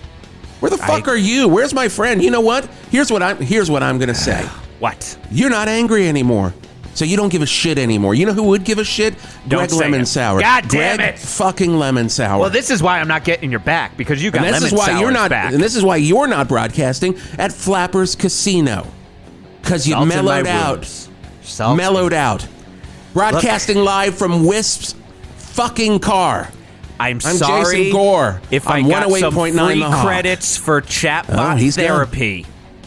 [SPEAKER 11] where the fuck are you? Where's my friend? You know what? Here's what I'm gonna say.
[SPEAKER 7] What?
[SPEAKER 11] You're not angry anymore. So you don't give a shit anymore. You know who would give a shit? Greg Lemon Sour.
[SPEAKER 7] God damn it!
[SPEAKER 11] Fucking Lemon Sour.
[SPEAKER 7] Well, this is why I'm not getting your back, because you got Lemon Sour's back.
[SPEAKER 11] And this is why you're not broadcasting at Flappers Casino. Because you mellowed out. Mellowed out. Broadcasting live from Wisp's fucking car.
[SPEAKER 7] I'm sorry
[SPEAKER 11] Jason Gore.
[SPEAKER 7] If I got some free credits for chatbot therapy.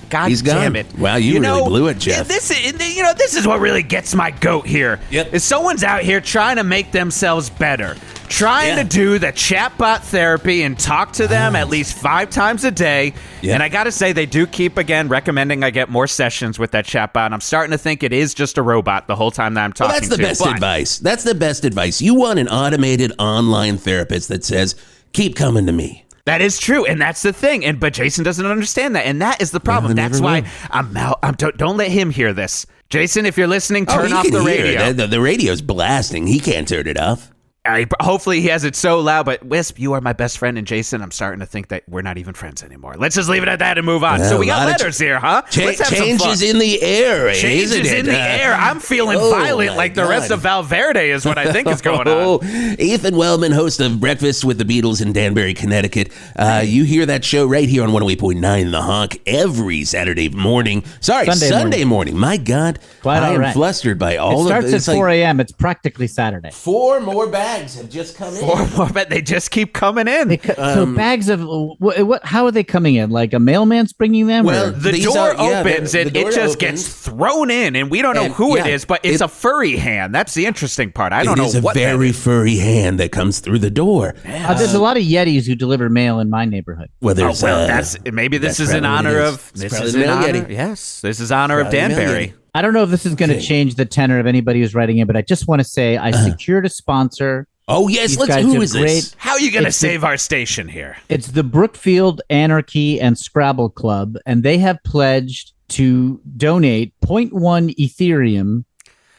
[SPEAKER 7] God damn it.
[SPEAKER 1] Wow, you really blew it, Jeff.
[SPEAKER 7] This is what really gets my goat here.
[SPEAKER 1] Yep.
[SPEAKER 7] Is someone's out here trying to make themselves better. Trying to do the chatbot therapy and talk to them at least 5 times a day. Yep. And I got to say, they do keep, again, recommending I get more sessions with that chatbot. I'm starting to think it is just a robot the whole time that I'm talking to.
[SPEAKER 1] That's the best advice. That's the best advice. You want an automated online therapist that says, keep coming to me.
[SPEAKER 7] That is true, and that's the thing. But Jason doesn't understand that, and that is the problem. That's why don't let him hear this. Jason, if you're listening, turn off the radio.
[SPEAKER 1] The radio's blasting. He can't turn it off.
[SPEAKER 7] Hopefully he has it so loud, but Wisp, you are my best friend, and Jason, I'm starting to think that we're not even friends anymore. Let's just leave it at that and move on. So we got letters here, huh?
[SPEAKER 1] Let's have changes in the air,
[SPEAKER 7] changes
[SPEAKER 1] isn't it?
[SPEAKER 7] in the air. I'm feeling violent like the rest of Valverde is what I think is going on.
[SPEAKER 1] ETHAN Wellman, host of Breakfast with the Beatles in Danbury, Connecticut. You hear that show right here on 108.9 The Honk every Saturday morning. Sunday morning. My God, I am flustered by all of this.
[SPEAKER 8] It starts at 4 a.m. It's practically Saturday.
[SPEAKER 1] 4 more bags have just come in.
[SPEAKER 7] 4 more, but they just keep coming in.
[SPEAKER 8] So bags of what? How are they coming in? Like a mailman's bringing them?
[SPEAKER 7] Well, the door opens and it just gets thrown in, and we don't know who it is, but it's a furry hand. That's the interesting part. I don't know what.
[SPEAKER 1] It is a very furry hand that comes through the door.
[SPEAKER 8] There's a lot of Yetis who deliver mail in my neighborhood.
[SPEAKER 1] Well, there's
[SPEAKER 7] maybe this is in honor of Yes, this is honor of Danbury.
[SPEAKER 8] I don't know if this is going to change the tenor of anybody who's writing it, but I just want to say I secured a sponsor.
[SPEAKER 1] Oh, yes. Who is this?
[SPEAKER 7] How are you going to save our station here?
[SPEAKER 8] It's the Brookfield Anarchy and Scrabble Club, and they have pledged to donate 0.1 Ethereum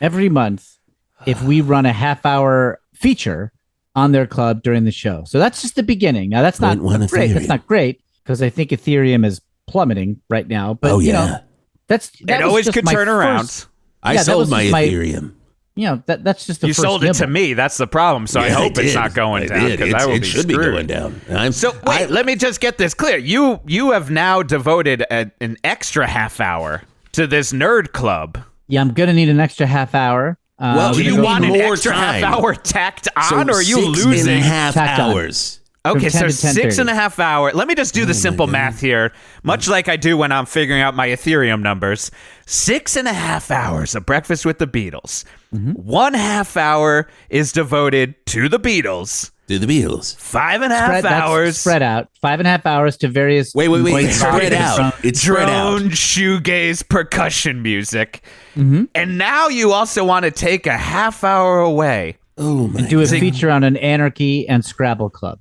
[SPEAKER 8] every month if we run a half-hour feature on their club during the show. So that's just the beginning. Now, that's not great.
[SPEAKER 1] Ethereum.
[SPEAKER 8] That's not great because I think Ethereum is plummeting right now. But, you know, that
[SPEAKER 7] it always could turn around.
[SPEAKER 11] I sold my Ethereum.
[SPEAKER 8] You know, that's just the
[SPEAKER 7] you
[SPEAKER 8] first
[SPEAKER 7] sold it to me. That's the problem. So I hope it's not going down because I will be
[SPEAKER 11] should be going down.
[SPEAKER 7] Let me just get this clear. You have now devoted an extra half hour to this nerd club.
[SPEAKER 8] Yeah, I'm gonna need an extra half hour.
[SPEAKER 7] Well, do you want an extra half hour tacked on, or are you losing
[SPEAKER 11] 6.5 hours?
[SPEAKER 7] Okay, so 6.5 hours. Let me just do the simple math here, much like I do when I'm figuring out my Ethereum numbers. 6.5 hours of Breakfast with the Beatles. 1/2 hour is devoted to the Beatles. 5.5 hours
[SPEAKER 8] spread out. 5.5 hours to various.
[SPEAKER 11] Wait. Spread out. It's spread out.
[SPEAKER 7] Drone shoegaze percussion music, and now you also want to take a half hour away.
[SPEAKER 11] Oh my!
[SPEAKER 8] And do a feature on an Anarchy and Scrabble club.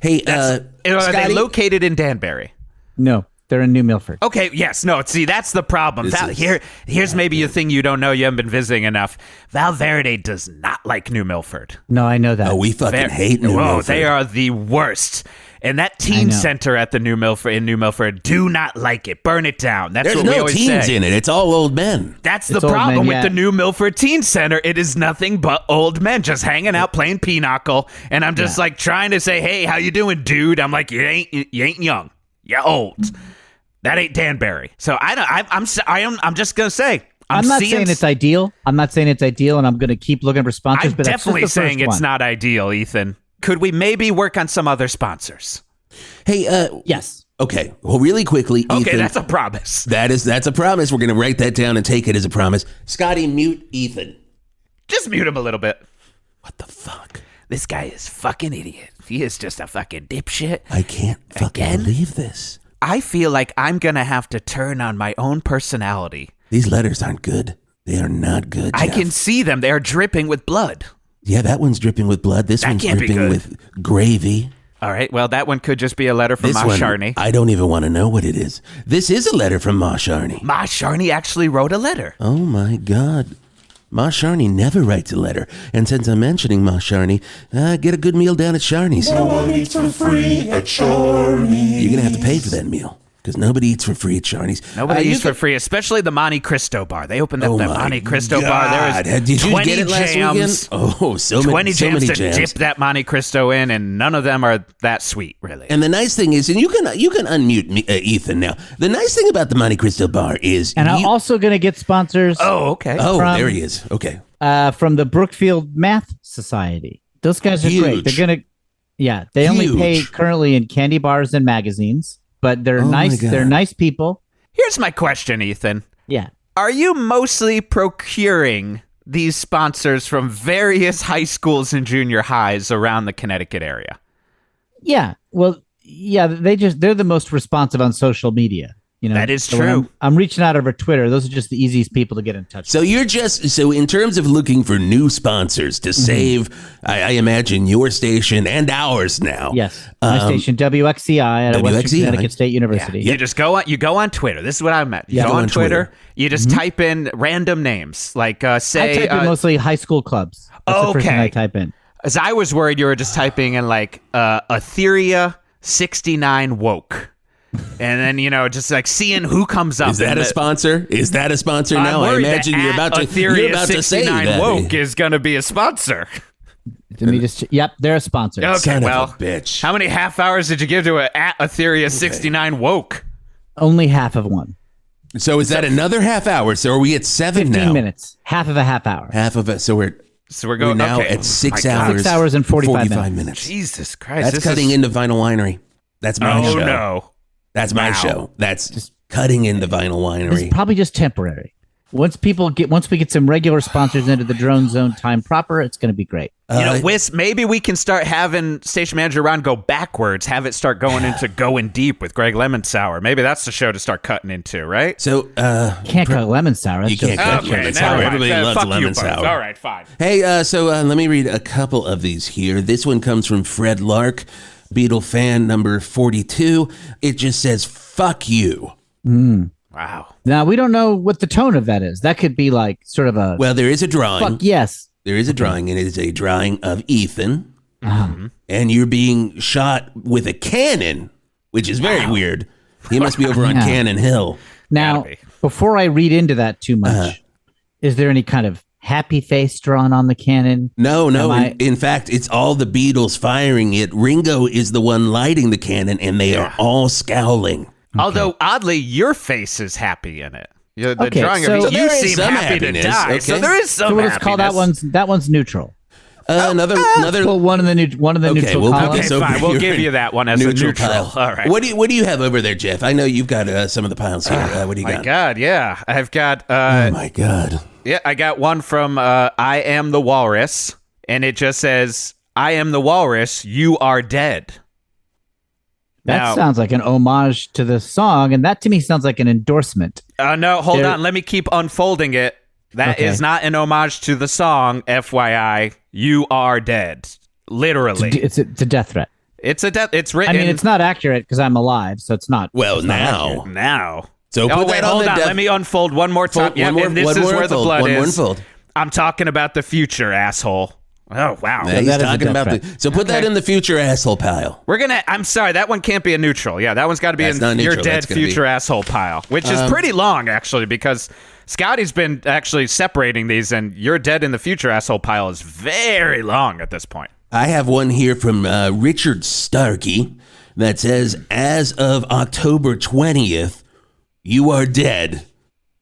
[SPEAKER 11] Hey,
[SPEAKER 7] are they located in Danbury?
[SPEAKER 8] No, they're in New Milford.
[SPEAKER 7] Okay, yes, no. See, that's the problem. Here's maybe a thing you don't know. You haven't been visiting enough. Valverde does not like New Milford.
[SPEAKER 8] No, I know that.
[SPEAKER 11] Oh, we fucking hate New Milford.
[SPEAKER 7] They are the worst. And that teen center at the New Milford, do not like it. Burn it down. That's
[SPEAKER 11] There's
[SPEAKER 7] what we
[SPEAKER 11] no
[SPEAKER 7] always
[SPEAKER 11] teens
[SPEAKER 7] say.
[SPEAKER 11] in it. It's all old men.
[SPEAKER 7] That's the problem with the New Milford Teen Center. It is nothing but old men just hanging out playing pinochle. And I'm just like trying to say, hey, how you doing, dude? I'm like, you ain't young. You're old. That ain't Danbury. So I'm just gonna say.
[SPEAKER 8] I'm not saying it's ideal. And I'm going to keep looking for sponsors.
[SPEAKER 7] I'm definitely saying it's not ideal, Ethan. Could we maybe work on some other sponsors?
[SPEAKER 11] Hey,
[SPEAKER 8] yes.
[SPEAKER 11] Okay. Well, really quickly, Ethan.
[SPEAKER 7] Okay, that's a promise.
[SPEAKER 11] That's a promise. We're going to write that down and take it as a promise. Scotty, mute Ethan.
[SPEAKER 7] Just mute him a little bit.
[SPEAKER 11] What the fuck?
[SPEAKER 7] This guy is fucking idiot. He is just a fucking dipshit.
[SPEAKER 11] I can't fucking believe this.
[SPEAKER 7] I feel like I'm going to have to turn on my own personality.
[SPEAKER 11] These letters aren't good. They are not good, Geoff.
[SPEAKER 7] I can see them. They are dripping with blood.
[SPEAKER 11] Yeah, that one's dripping with blood. This one's dripping with gravy.
[SPEAKER 7] All right, well, that one could just be a letter from Ma Sharney.
[SPEAKER 11] I don't even want to know what it is. This is a letter from Ma Sharney.
[SPEAKER 7] Ma Sharney actually wrote a letter.
[SPEAKER 11] Oh, my God. Ma Sharney never writes a letter. And since I'm mentioning Ma Sharney, get a good meal down at Sharney's.
[SPEAKER 9] No one eats for free at Sharney's.
[SPEAKER 11] You're going to have to pay for that meal. Because nobody eats for free at Sharney's.
[SPEAKER 7] Nobody eats for free, especially the Monte Cristo bar. They opened up the Monte Cristo bar. There was
[SPEAKER 11] Did you
[SPEAKER 7] 20
[SPEAKER 11] get it last
[SPEAKER 7] jams.
[SPEAKER 11] weekend? Oh, so
[SPEAKER 7] 20
[SPEAKER 11] many
[SPEAKER 7] jams to
[SPEAKER 11] jams.
[SPEAKER 7] dip that Monte Cristo in, and none of them are that sweet, really.
[SPEAKER 11] And the nice thing is, and you can unmute me, Ethan now. The nice thing about the Monte Cristo bar is,
[SPEAKER 8] and I'm also going to get sponsors.
[SPEAKER 7] Oh, okay.
[SPEAKER 11] Oh, there he is. Okay.
[SPEAKER 8] From the Brookfield Math Society. Those guys are great. They're going to, they only pay currently in candy bars and magazines. But they're nice. They're nice people.
[SPEAKER 7] Here's my question, Ethan.
[SPEAKER 8] Yeah.
[SPEAKER 7] Are you mostly procuring these sponsors from various high schools and junior highs around the Connecticut area?
[SPEAKER 8] Yeah. Well, yeah, they're the most responsive on social media. You know,
[SPEAKER 7] that is true.
[SPEAKER 8] I'm reaching out over Twitter. Those are just the easiest people to get in touch with.
[SPEAKER 11] So in terms of looking for new sponsors to save, I imagine your station and ours now.
[SPEAKER 8] Yes, my station WXCI at Western Connecticut State University.
[SPEAKER 7] Yeah. You go on Twitter. This is what I meant. You go on Twitter. You just type in random names, like say.
[SPEAKER 8] I type in mostly high school clubs. That's the first thing I type in.
[SPEAKER 7] As I was worried, you were just typing in like Etheria 69 woke. And then, just like seeing who comes up.
[SPEAKER 11] Is that a sponsor? Is that a sponsor now? I imagine you're about to say that.
[SPEAKER 7] Woke is going to be a sponsor.
[SPEAKER 8] Yep, they're a sponsor.
[SPEAKER 7] Okay,
[SPEAKER 11] Son
[SPEAKER 7] well,
[SPEAKER 11] of a bitch.
[SPEAKER 7] How many half hours did you give to Etheria 69 Woke?
[SPEAKER 8] Only half of one.
[SPEAKER 11] So is that another half hour? So are we at 7 now?
[SPEAKER 8] 15 minutes. Half of a half hour.
[SPEAKER 11] Half of it. So we're
[SPEAKER 7] going
[SPEAKER 11] now at 6 hours.
[SPEAKER 8] 6 hours and 45
[SPEAKER 11] minutes.
[SPEAKER 7] Jesus Christ.
[SPEAKER 11] That's cutting into Vinyl Winery. That's my show.
[SPEAKER 7] Oh, no.
[SPEAKER 11] That's my show. That's just cutting into Vinyl Winery.
[SPEAKER 8] It's probably just temporary. Once we get some regular sponsors into the Drone Zone time proper, it's going to be great.
[SPEAKER 7] Wisp, maybe we can start having Station Manager Ron go backwards, have it start going into Going Deep with Greg Lemon Sour. Maybe that's the show to start cutting into, right?
[SPEAKER 11] So,
[SPEAKER 8] can't cut lemon sour.
[SPEAKER 11] You can't cut lemon sour. Everybody loves lemon sour.
[SPEAKER 7] All right, fine.
[SPEAKER 11] Hey, so let me read a couple of these here. This one comes from Fred Lark, Beatle fan number 42. It just says, fuck you.
[SPEAKER 7] Wow.
[SPEAKER 8] Now, we don't know what the tone of that is. That could be like sort of a...
[SPEAKER 11] Well, there is a drawing.
[SPEAKER 8] Fuck yes.
[SPEAKER 11] There is a drawing, and it is a drawing of Ethan.
[SPEAKER 8] Uh-huh.
[SPEAKER 11] And you're being shot with a cannon, which is very weird. He must be over on Cannon Hill.
[SPEAKER 8] Now, before I read into that too much, is there any kind of happy face drawn on the cannon?
[SPEAKER 11] No. In fact, it's all the Beatles firing it. Ringo is the one lighting the cannon, and they are all scowling.
[SPEAKER 7] Okay. Although, oddly, your face is happy in it. The drawing
[SPEAKER 8] so
[SPEAKER 7] of you seem happy to die. Okay. So there is some
[SPEAKER 8] happiness. Call that one's neutral.
[SPEAKER 11] Another.
[SPEAKER 8] Put one in the neutral column.
[SPEAKER 7] Okay, fine. We'll give you that one as a neutral pile. All right.
[SPEAKER 11] What do you have over there, Jeff? I know you've got some of the piles here. What do you got?
[SPEAKER 7] My God, yeah, I've got.
[SPEAKER 11] Oh my God.
[SPEAKER 7] Yeah, I got one from I Am the Walrus, and it just says, "I am the walrus. You are dead."
[SPEAKER 8] That sounds like an homage to the song, and that to me sounds like an endorsement.
[SPEAKER 7] No, hold on. Let me keep unfolding it. That is not an homage to the song, FYI. You are dead. Literally.
[SPEAKER 8] It's a death threat.
[SPEAKER 7] It's written.
[SPEAKER 8] I mean, it's not accurate because I'm alive, so it's not.
[SPEAKER 11] Well,
[SPEAKER 7] now.
[SPEAKER 11] So
[SPEAKER 7] hold on. Let me unfold one more time. And this is where the blood is. I'm talking about the future, asshole. Oh, wow.
[SPEAKER 11] Yeah, he's talking about put that in the future asshole pile.
[SPEAKER 7] I'm sorry, that one can't be a neutral. Yeah, that one's got to be in your dead future asshole pile, which is pretty long, actually, because Scotty's been actually separating these, and your dead in the future asshole pile is very long at this point.
[SPEAKER 11] I have one here from Richard Starkey that says, as of October 20th, you are dead.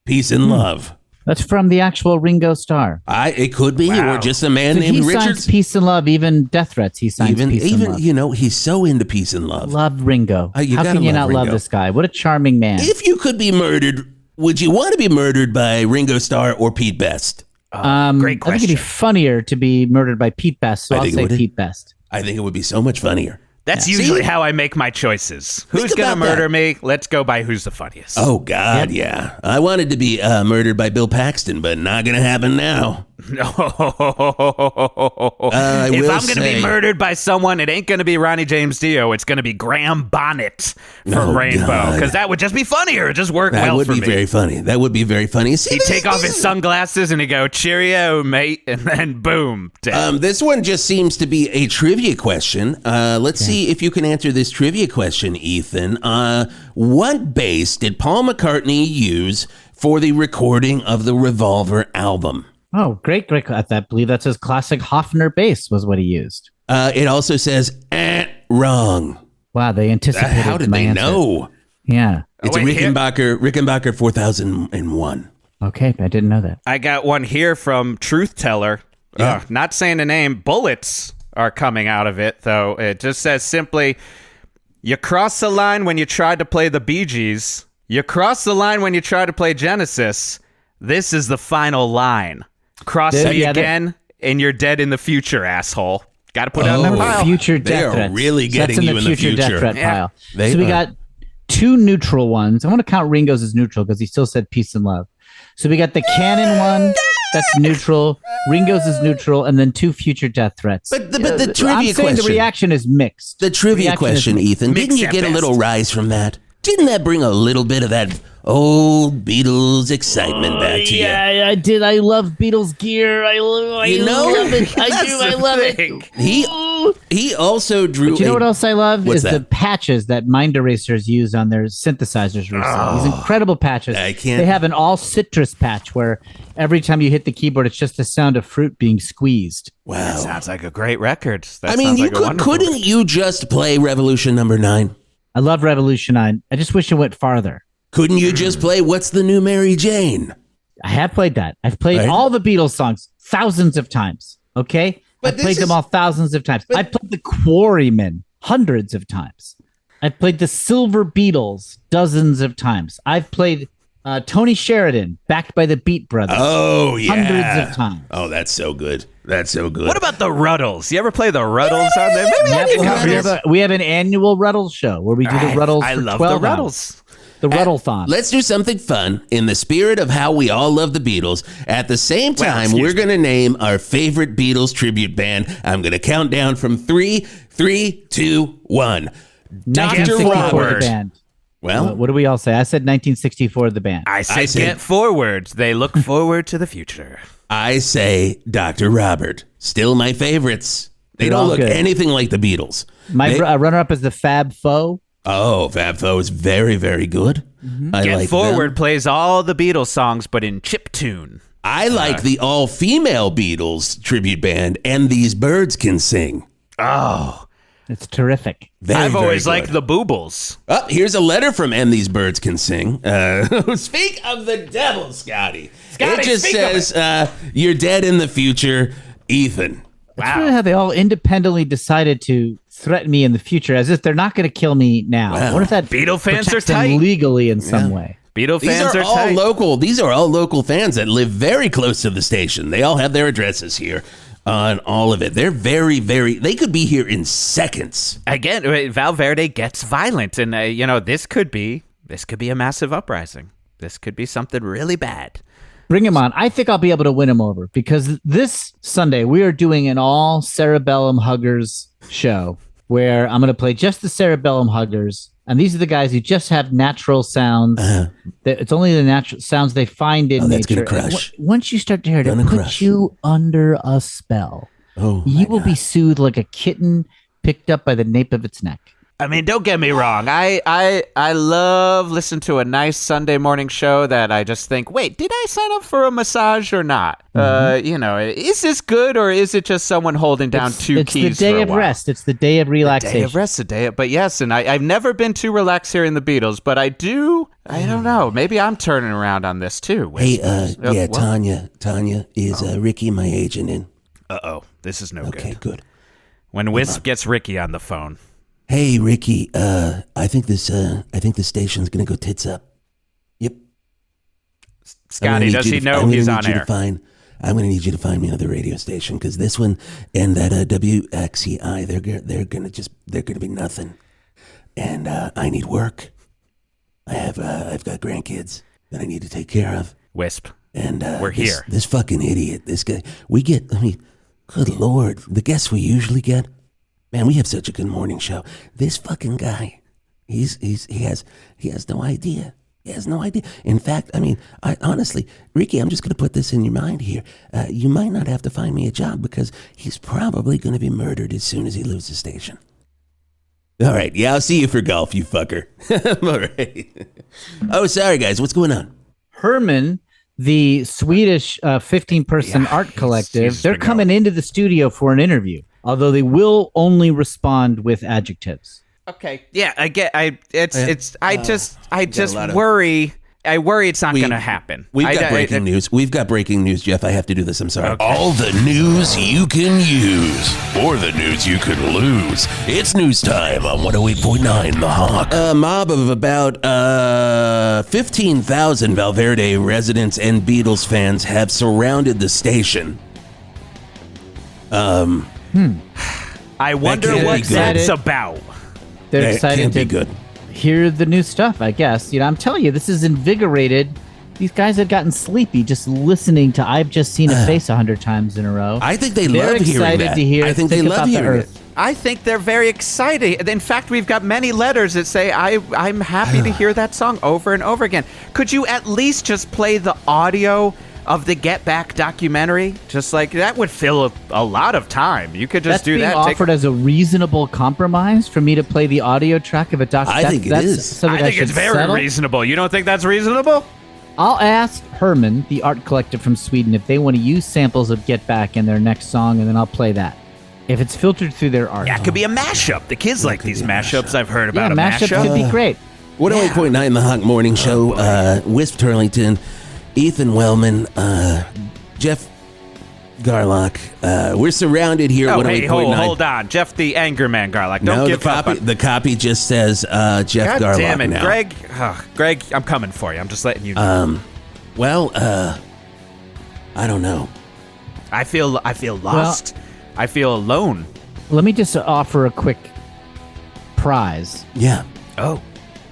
[SPEAKER 11] Peace and love.
[SPEAKER 8] That's from the actual Ringo Starr.
[SPEAKER 11] It could be, or just a man named Richard.
[SPEAKER 8] He signs peace and love, even death threats. He signs peace and love.
[SPEAKER 11] You know, he's so into peace and love.
[SPEAKER 8] Love Ringo. How can you not love this guy? What a charming man.
[SPEAKER 11] If you could be murdered, would you want to be murdered by Ringo Starr or Pete Best?
[SPEAKER 7] Great question.
[SPEAKER 8] I think it'd be funnier to be murdered by Pete Best, so I'll say Pete Best.
[SPEAKER 11] I think it would be so much funnier.
[SPEAKER 7] That's usually how I make my choices. Who's going to murder me? Let's go by who's the funniest.
[SPEAKER 11] Oh, God, yeah. I wanted to be murdered by Bill Paxton, but not going to happen now.
[SPEAKER 7] No. If I'm going to be murdered by someone, it ain't going to be Ronnie James Dio. It's going to be Graham Bonnet from Rainbow, because that would just be funnier. It'd just work well for me.
[SPEAKER 11] That would be very funny. That would be very funny.
[SPEAKER 7] He'd take off his sunglasses and he'd go, cheerio, mate, and then boom. Dead.
[SPEAKER 11] This one just seems to be a trivia question. Let's see if you can answer this trivia question, Ethan. What bass did Paul McCartney use for the recording of the Revolver album?
[SPEAKER 8] Oh, great. I believe that says classic Hofner bass was what he used.
[SPEAKER 11] It also says, wrong.
[SPEAKER 8] Wow, they anticipated
[SPEAKER 11] How did they know?
[SPEAKER 8] Yeah.
[SPEAKER 11] It's a Rickenbacker 4001.
[SPEAKER 8] Okay, I didn't know that.
[SPEAKER 7] I got one here from Truth Teller. Not saying the name. Bullets are coming out of it, though. It just says simply, you crossed the line when you tried to play the Bee Gees. You crossed the line when you tried to play Genesis. This is the final line. Cross me again, and you're dead in the future, asshole. Got to put it on that pile.
[SPEAKER 8] Future death threats.
[SPEAKER 11] They are really getting you in the future.
[SPEAKER 8] Death threat pile. So we got two neutral ones. I want to count Ringo's as neutral because he still said peace and love. So we got the canon one. That's neutral. Ringo's is neutral, and then two future death threats.
[SPEAKER 11] But the trivia question.
[SPEAKER 8] The reaction is mixed.
[SPEAKER 11] The trivia question, Ethan. Didn't you get a little rise from that? Didn't that bring a little bit of that old Beatles excitement back to you?
[SPEAKER 8] Yeah, I did. I love Beatles gear. I love it. I do. I love it.
[SPEAKER 11] He also drew.
[SPEAKER 8] But you know what else I love is
[SPEAKER 11] that?
[SPEAKER 8] The patches that Mind Erasers use on their synthesizers recently. These incredible patches. They have an all citrus patch where every time you hit the keyboard, it's just the sound of fruit being squeezed.
[SPEAKER 11] Wow,
[SPEAKER 7] that sounds like a great record.
[SPEAKER 11] Couldn't you just play Revolution Number 9?
[SPEAKER 8] I love Revolution 9. I just wish it went farther.
[SPEAKER 11] Couldn't you just play What's the New Mary Jane?
[SPEAKER 8] I have played that. I've played all the Beatles songs thousands of times. Okay? I've played them all thousands of times. I've played the Quarrymen hundreds of times. I've played the Silver Beatles dozens of times. I've played Tony Sheridan, backed by the Beat Brothers.
[SPEAKER 11] Oh, yeah.
[SPEAKER 8] Hundreds of times.
[SPEAKER 11] Oh, that's so good. That's so good.
[SPEAKER 7] What about the Ruddles? You ever play the Ruddles on there?
[SPEAKER 8] We have an annual Ruddles show where we do the Ruddles. I love the
[SPEAKER 7] Ruddles.
[SPEAKER 8] The Ruddle-thon.
[SPEAKER 11] Let's do something fun in the spirit of how we all love the Beatles. At the same time, we're going to name our favorite Beatles tribute band. I'm going to count down from 3, 2, 1. Dr. Robert. Well,
[SPEAKER 8] what do we all say? I said 1964, the band.
[SPEAKER 7] I say get forward. They look forward to the future.
[SPEAKER 11] I say Dr. Robert. Still my favorites. They don't look anything like the Beatles.
[SPEAKER 8] My runner-up is the Fab Four.
[SPEAKER 11] Oh, Fab Four is very, very good. I
[SPEAKER 7] Get
[SPEAKER 11] like
[SPEAKER 7] Forward
[SPEAKER 11] them.
[SPEAKER 7] plays all the Beatles songs, but in chiptune.
[SPEAKER 11] I like the all-female Beatles tribute band, And These Birds Can Sing.
[SPEAKER 7] Oh,
[SPEAKER 8] it's terrific.
[SPEAKER 7] I've always liked the Boobles.
[SPEAKER 11] Oh, here's a letter from And These Birds Can Sing. Speak of the devil, Scotty. It just says, you're dead in the future, Ethan.
[SPEAKER 8] That's really how they all independently decided to threaten me in the future, as if they're not going to kill me now.
[SPEAKER 11] Wow.
[SPEAKER 8] What if that
[SPEAKER 7] Beatle fans
[SPEAKER 8] protects
[SPEAKER 7] are tight.
[SPEAKER 8] them legally in some way?
[SPEAKER 7] Beatle fans
[SPEAKER 11] These are all
[SPEAKER 7] tight.
[SPEAKER 11] local. These are all local fans that live very close to the station. They all have their addresses here on all of it. They're very, very. They could be here in seconds.
[SPEAKER 7] Again, Valverde gets violent, and this could be a massive uprising. This could be something really bad.
[SPEAKER 8] Bring him on. I think I'll be able to win him over, because this Sunday we are doing an all Cerebellum Huggers show where I'm going to play just the Cerebellum Huggers. And these are the guys who just have natural sounds. It's only the natural sounds they find in
[SPEAKER 11] that's
[SPEAKER 8] nature.
[SPEAKER 11] gonna crush.
[SPEAKER 8] Once you start to hear it, it puts you under a spell.
[SPEAKER 11] Oh,
[SPEAKER 8] you will be soothed like a kitten picked up by the nape of its neck.
[SPEAKER 7] I mean, don't get me wrong. I love listening to a nice Sunday morning show that I just think, wait, did I sign up for a massage or not? Is this good, or is it just someone holding down two keys?
[SPEAKER 8] It's the day of rest. It's the day of relaxation.
[SPEAKER 7] The day of rest, but yes, and I've never been too relaxed hearing the Beatles, but I don't know. Maybe I'm turning around on this too.
[SPEAKER 11] Hey, Tanya is Ricky, my agent, in.
[SPEAKER 7] Uh-oh, this is no good.
[SPEAKER 11] Okay, good.
[SPEAKER 7] When Whisp gets Ricky on the phone.
[SPEAKER 11] Hey, Ricky, I think the station's gonna go tits up. Yep.
[SPEAKER 7] Scotty, does he know he's on air?
[SPEAKER 11] I'm gonna need you to find me another radio station, because this one and that WXCI, they're gonna be nothing. And I need work. I've got grandkids that I need to take care of.
[SPEAKER 7] Wisp.
[SPEAKER 11] And
[SPEAKER 7] we're here.
[SPEAKER 11] This fucking idiot, this guy. Good Lord, the guests we usually get. Man, we have such a good morning show. This fucking guy, he has no idea. He has no idea. In fact, I honestly, Ricky, I'm just going to put this in your mind here. You might not have to find me a job, because he's probably going to be murdered as soon as he leaves the station. All right. Yeah, I'll see you for golf, you fucker. All right. Oh, sorry, guys. What's going on?
[SPEAKER 8] Herman, the Swedish 15-person art collective, they're coming into the studio for an interview. Although they will only respond with adjectives.
[SPEAKER 7] Okay. Yeah, I get. I just worry. I worry it's not going to happen.
[SPEAKER 11] We've got breaking news. We've got breaking news, Jeff. I have to do this. I'm sorry.
[SPEAKER 9] Okay. All the news you can use, or the news you could lose. It's news time on 108.9 The Hawk.
[SPEAKER 11] A mob of about 15,000 Valverde residents and Beatles fans have surrounded the station.
[SPEAKER 7] I wonder what that's about.
[SPEAKER 8] They're excited to hear the new stuff, I guess. I'm telling you, this is invigorated. These guys have gotten sleepy just listening to I've Just Seen a Face 100 times in a row.
[SPEAKER 11] I think they're love hearing that.
[SPEAKER 8] To hear,
[SPEAKER 11] I think they love hearing it.
[SPEAKER 7] I think they're very excited. In fact, we've got many letters that say, I'm happy to hear that song over and over again. Could you at least just play the audio of the Get Back documentary? Just like that would fill a lot of time. You could just do that.
[SPEAKER 8] That's being offered as a reasonable compromise for me to play the audio track of a documentary.
[SPEAKER 11] I think it is.
[SPEAKER 7] I think it's very reasonable. You don't think that's reasonable?
[SPEAKER 8] I'll ask Herman, the art collective from Sweden, if they want to use samples of Get Back in their next song, and then I'll play that. If it's filtered through their art.
[SPEAKER 7] Yeah, it could be a mashup. The kids like these mashups. I've heard about a mashup.
[SPEAKER 8] Mashup could be great.
[SPEAKER 11] 108.9 The Hawk Morning Show. Wisp Turlington, Ethan Wellman, Jeff Garlock. We're surrounded here.
[SPEAKER 7] Oh, hey, hold on. Jeff the Anger Man Garlock. Don't give up.
[SPEAKER 11] The copy just says Jeff Garlock.
[SPEAKER 7] Damn it,
[SPEAKER 11] now.
[SPEAKER 7] Greg, I'm coming for you. I'm just letting you know.
[SPEAKER 11] I don't know.
[SPEAKER 7] I feel lost. Well, I feel alone.
[SPEAKER 8] Let me just offer a quick prize.
[SPEAKER 11] Yeah.
[SPEAKER 7] Oh.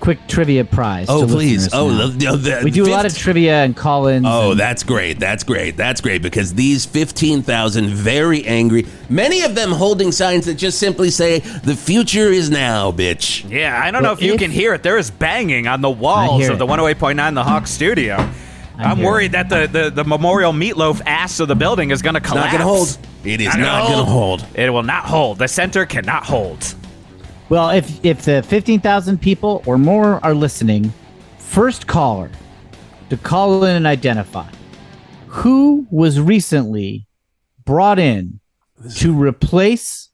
[SPEAKER 8] quick trivia prize.
[SPEAKER 9] Oh,
[SPEAKER 8] to
[SPEAKER 9] please.
[SPEAKER 8] listeners
[SPEAKER 9] Oh,
[SPEAKER 8] now. We do a lot of trivia and call-ins.
[SPEAKER 9] Oh,
[SPEAKER 8] and-
[SPEAKER 9] that's great. That's great. That's great because these 15,000 very angry, many of them holding signs that just simply say, "The future is now, bitch."
[SPEAKER 7] Yeah, I don't know if you can hear it. There is banging on the walls of the 108.9 The Hawk studio. I'm worried that the memorial meatloaf ass of the building is going to collapse.
[SPEAKER 9] Not going to hold. It is not going to hold.
[SPEAKER 7] It will not hold. The center cannot hold.
[SPEAKER 8] Well, if the 15,000 people or more are listening, first caller to call in and identify who was recently brought in to replace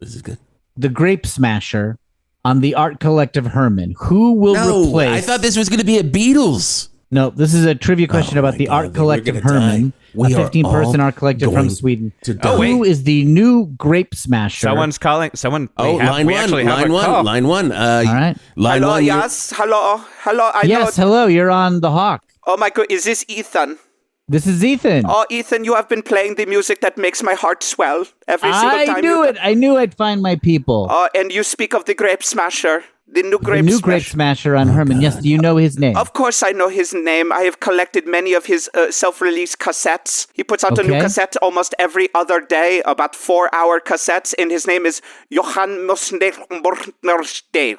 [SPEAKER 8] the Grape Smasher on the Art Collective Herman. Who will replace?
[SPEAKER 9] I thought this was going to be a Beatles.
[SPEAKER 8] No, this is a trivia question about the Art Collective Herman, a 15-person art collective from Sweden. Who is the new Grape Smasher?
[SPEAKER 7] Someone's calling. Someone.
[SPEAKER 9] Line one.
[SPEAKER 8] All right.
[SPEAKER 9] Line
[SPEAKER 12] hello,
[SPEAKER 9] one.
[SPEAKER 12] yes. Hello.
[SPEAKER 8] Hello. You're on The Hawk.
[SPEAKER 12] Oh my god, is this Ethan?
[SPEAKER 8] This is Ethan.
[SPEAKER 12] Oh, Ethan, you have been playing the music that makes my heart swell every single time.
[SPEAKER 8] I knew it. I knew I'd find my people.
[SPEAKER 12] Oh, and you speak of the Grape Smasher. The new
[SPEAKER 8] Grape Smasher on Herman. Yes, do you know his name?
[SPEAKER 12] Of course I know his name. I have collected many of his self-release cassettes. He puts out a new cassette almost every other day, about 4-hour cassettes, and his name is Johan Musnersteig.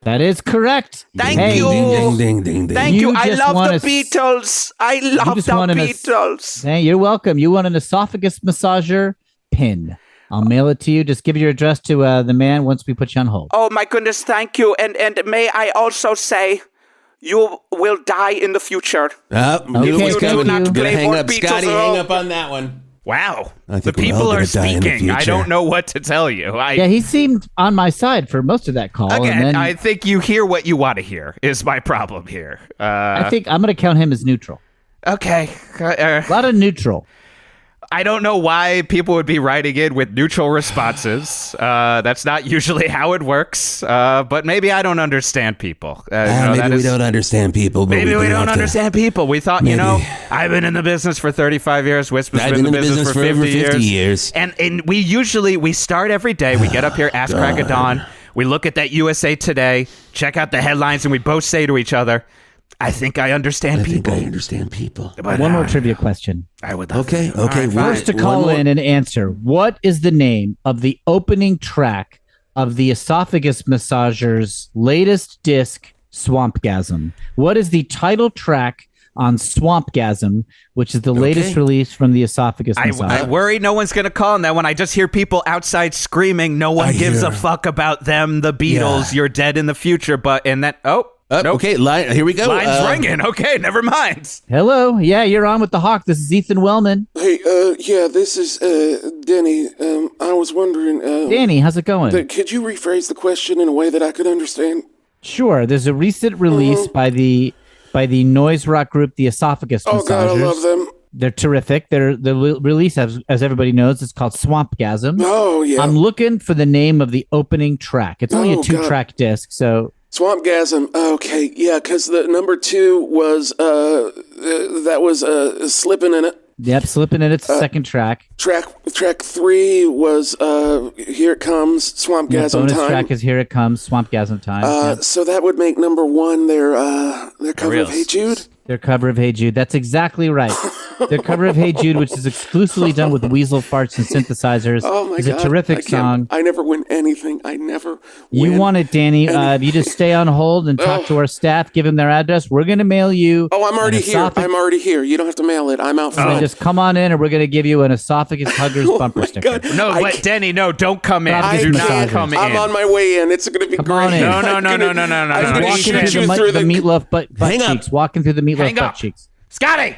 [SPEAKER 8] That is correct.
[SPEAKER 12] Thank you.
[SPEAKER 9] Ding.
[SPEAKER 12] Thank you. I love the Beatles. I love the Beatles.
[SPEAKER 8] Hey, you're welcome. You want an esophagus massager pin. I'll mail it to you. Just give your address to the man once we put you on hold.
[SPEAKER 12] Oh, my goodness, thank you. And may I also say, you will die in the future.
[SPEAKER 9] Okay,
[SPEAKER 12] do not play
[SPEAKER 9] hang
[SPEAKER 12] more
[SPEAKER 9] up.
[SPEAKER 12] Beatles
[SPEAKER 9] Scotty,
[SPEAKER 12] at all.
[SPEAKER 9] hang up on that one.
[SPEAKER 7] Wow.
[SPEAKER 9] I
[SPEAKER 7] The
[SPEAKER 9] think we're all
[SPEAKER 7] people
[SPEAKER 9] gonna
[SPEAKER 7] are
[SPEAKER 9] die in the
[SPEAKER 7] speaking. I
[SPEAKER 9] future.
[SPEAKER 7] don't know what to tell you.
[SPEAKER 8] Yeah, he seemed on my side for most of that call.
[SPEAKER 7] Again,
[SPEAKER 8] and then
[SPEAKER 7] I think you hear what you want to hear is my problem here.
[SPEAKER 8] I think I'm going to count him as neutral.
[SPEAKER 7] Okay.
[SPEAKER 8] A lot of neutral.
[SPEAKER 7] I don't know why people would be writing in with neutral responses. That's not usually how it works. But maybe I don't understand people.
[SPEAKER 9] Maybe we don't understand people. But
[SPEAKER 7] Maybe we don't understand people. We thought, I've been in the business for 35 years. Wisp has been in the business for
[SPEAKER 9] over
[SPEAKER 7] 50
[SPEAKER 9] years.
[SPEAKER 7] And we start every day. We get up here, ask crack of dawn. We look at that USA Today, check out the headlines, and we both say to each other, I think I understand people.
[SPEAKER 8] But, one more trivia question.
[SPEAKER 7] I would
[SPEAKER 9] love Okay.
[SPEAKER 8] First to call in and answer. What is the name of the opening track of the Esophagus Massager's latest disc, Swampgasm? What is the title track on Swampgasm, which is the latest release from the Esophagus Massager?
[SPEAKER 7] I worry no one's going to call on that when I just hear people outside screaming, no one gives a fuck about them, the Beatles, you're dead in the future. Nope.
[SPEAKER 9] Okay, here we go.
[SPEAKER 7] Line's ringing. Okay, never mind.
[SPEAKER 8] Hello. Yeah, you're on with The Hawk. This is Ethan Wellman.
[SPEAKER 10] Hey, this is Denny. I was wondering...
[SPEAKER 8] Danny, how's it going?
[SPEAKER 10] Could you rephrase the question in a way that I could understand?
[SPEAKER 8] Sure. There's a recent release by the noise rock group, the Esophagus Massagers.
[SPEAKER 10] Oh, God, I love them.
[SPEAKER 8] They're terrific. The release, as everybody knows, is called Swampgasm.
[SPEAKER 10] Oh, yeah.
[SPEAKER 8] I'm looking for the name of the opening track. It's only a 2-track disc, so...
[SPEAKER 10] Swampgasm. Okay, yeah, because the number 2 was that was Slippin' in It.
[SPEAKER 8] Yep, Slippin' in It's the second track.
[SPEAKER 10] Track 3 was Here It Comes, Swampgasm
[SPEAKER 8] bonus
[SPEAKER 10] Time.
[SPEAKER 8] Track is Here It Comes, Swampgasm Time.
[SPEAKER 10] So that would make number 1 their cover of Hey Jude.
[SPEAKER 8] Their cover of Hey Jude. That's exactly right. Their cover of Hey Jude, which is exclusively done with weasel farts and synthesizers, is a terrific song.
[SPEAKER 10] I never win anything. I never win.
[SPEAKER 8] You want it, Danny. If you just stay on hold and talk to our staff, give them their address, we're going to mail you.
[SPEAKER 10] Oh, I'm already here. You don't have to mail it. I'm out front.
[SPEAKER 8] So just come on in and we're going to give you an Esophagus Huggers bumper sticker.
[SPEAKER 10] God.
[SPEAKER 7] No, Denny, no, don't come in. Do not come in.
[SPEAKER 10] I'm on my way in. It's going to be great.
[SPEAKER 8] On in.
[SPEAKER 7] No.
[SPEAKER 10] I'm going to shoot you through
[SPEAKER 8] the meatloaf butt cheeks. Walking through the meatloaf
[SPEAKER 7] Hang
[SPEAKER 8] butt
[SPEAKER 7] up.
[SPEAKER 8] cheeks.
[SPEAKER 7] Scotty!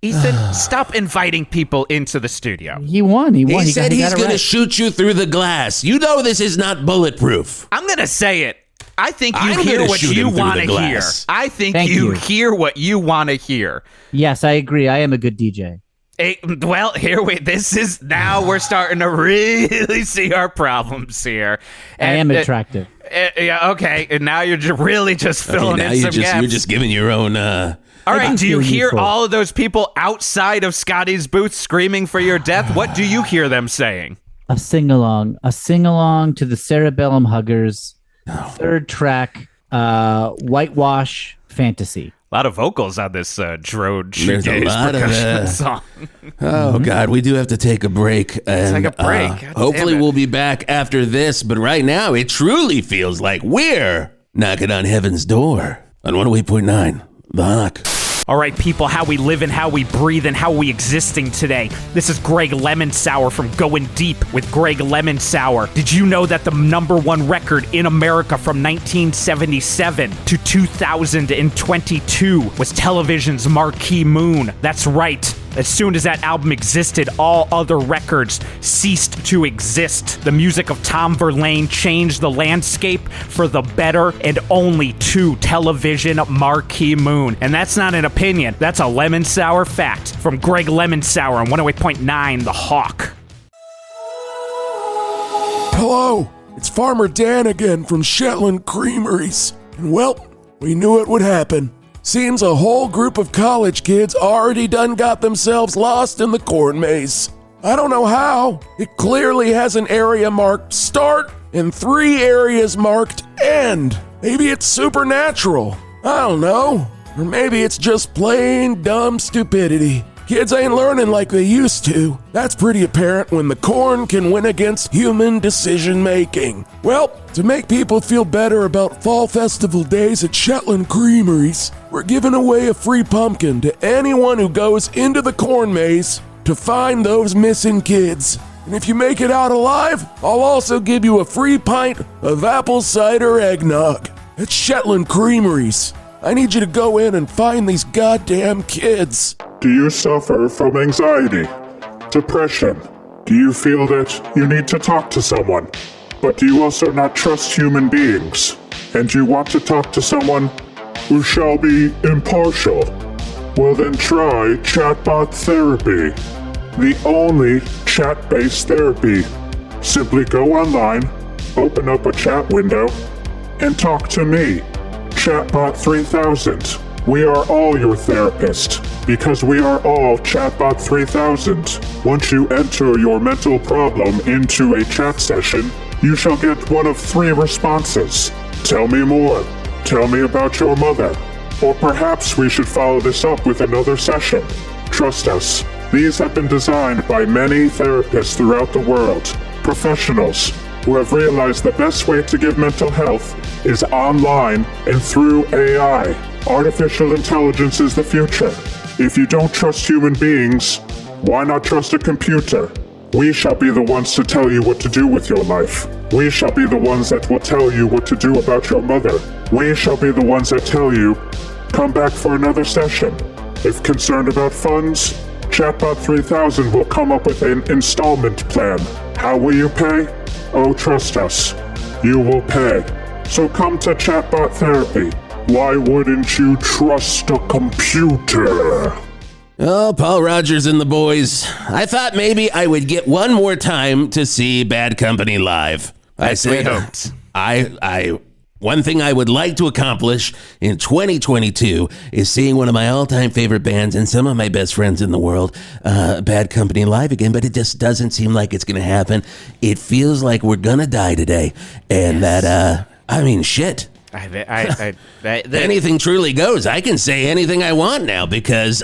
[SPEAKER 7] Ethan, stop inviting people into the studio.
[SPEAKER 8] He won.
[SPEAKER 9] He said he's going to shoot you through the glass. You know this is not bulletproof.
[SPEAKER 7] I'm going to say it. I think you hear what you want to hear. I think you hear what you want to hear.
[SPEAKER 8] Yes, I agree. I am a good DJ.
[SPEAKER 7] Well, now we're starting to really see our problems here.
[SPEAKER 8] I am attractive.
[SPEAKER 7] Yeah, okay. And now you're really just filling in some gaps.
[SPEAKER 9] You're just giving your own...
[SPEAKER 7] All right, do you hear all of those people outside of Scotty's booth screaming for your death? What do you hear them saying?
[SPEAKER 8] A sing-along to the Cerebellum Huggers, third track, whitewash fantasy.
[SPEAKER 7] A lot of vocals on this Drode
[SPEAKER 11] There's a lot of
[SPEAKER 7] song.
[SPEAKER 11] Oh, God, we do have to take a break. And,
[SPEAKER 7] take a break.
[SPEAKER 11] Hopefully we'll be back after this, but right now it truly feels like we're knocking on heaven's door on 108.9 The Hawk.
[SPEAKER 7] All right, people, how we live and how we breathe and how we existing today. This is Greg Lemon Sour from Going Deep with Greg Lemon Sour. Did you know that the #1 record in America from 1977 to 2022 was television's Marquee Moon? That's right. As soon as that album existed, all other records ceased to exist. The music of Tom Verlaine changed the landscape for the better and only to television Marquee Moon. And that's not an opinion. That's a Lemon Sour fact from Greg Lemon Sour on 108.9 The Hawk.
[SPEAKER 10] Hello, it's Farmer Dan again from Shetland Creameries. And well, we knew it would happen. Seems a whole group of college kids already done got themselves lost in the corn maze. I don't know how. It clearly has an area marked start and 3 areas marked end. Maybe it's supernatural. I don't know. Or maybe it's just plain dumb stupidity. Kids ain't learning like they used to. That's pretty apparent when the corn can win against human decision making. Well, to make people feel better about Fall Festival days at Shetland Creameries, we're giving away a free pumpkin to anyone who goes into the corn maze to find those missing kids. And if you make it out alive, I'll also give you a free pint of apple cider eggnog at Shetland Creameries. I need you to go in and find these goddamn kids.
[SPEAKER 13] Do you suffer from anxiety, depression? Do you feel that you need to talk to someone, but do you also not trust human beings? And you want to talk to someone who shall be impartial? Well then try chatbot therapy, the only chat-based therapy. Simply go online, open up a chat window, and talk to me, Chatbot 3000. We are all your therapist, because we are all Chatbot 3000. Once you enter your mental problem into a chat session, you shall get one of 3 responses. Tell me more. Tell me about your mother. Or perhaps we should follow this up with another session. Trust us, these have been designed by many therapists throughout the world, professionals who have realized the best way to give mental health is online and through AI. Artificial intelligence is the future. If you don't trust human beings, why not trust a computer? We shall be the ones to tell you what to do with your life. We shall be the ones that will tell you what to do about your mother. We shall be the ones that tell you, come back for another session. If concerned about funds, Chatbot 3000 will come up with an installment plan. How will you pay? Oh, trust us. You will pay. So come to Chatbot Therapy. Why wouldn't you trust a computer?
[SPEAKER 11] Oh, Paul Rogers and the boys. I thought maybe I would get one more time to see Bad Company live. I said, one thing I would like to accomplish in 2022 is seeing one of my all-time favorite bands and some of my best friends in the world, Bad Company live again, but it just doesn't seem like it's going to happen. It feels like we're going to die today. And shit. Anything truly goes. I can say anything I want now because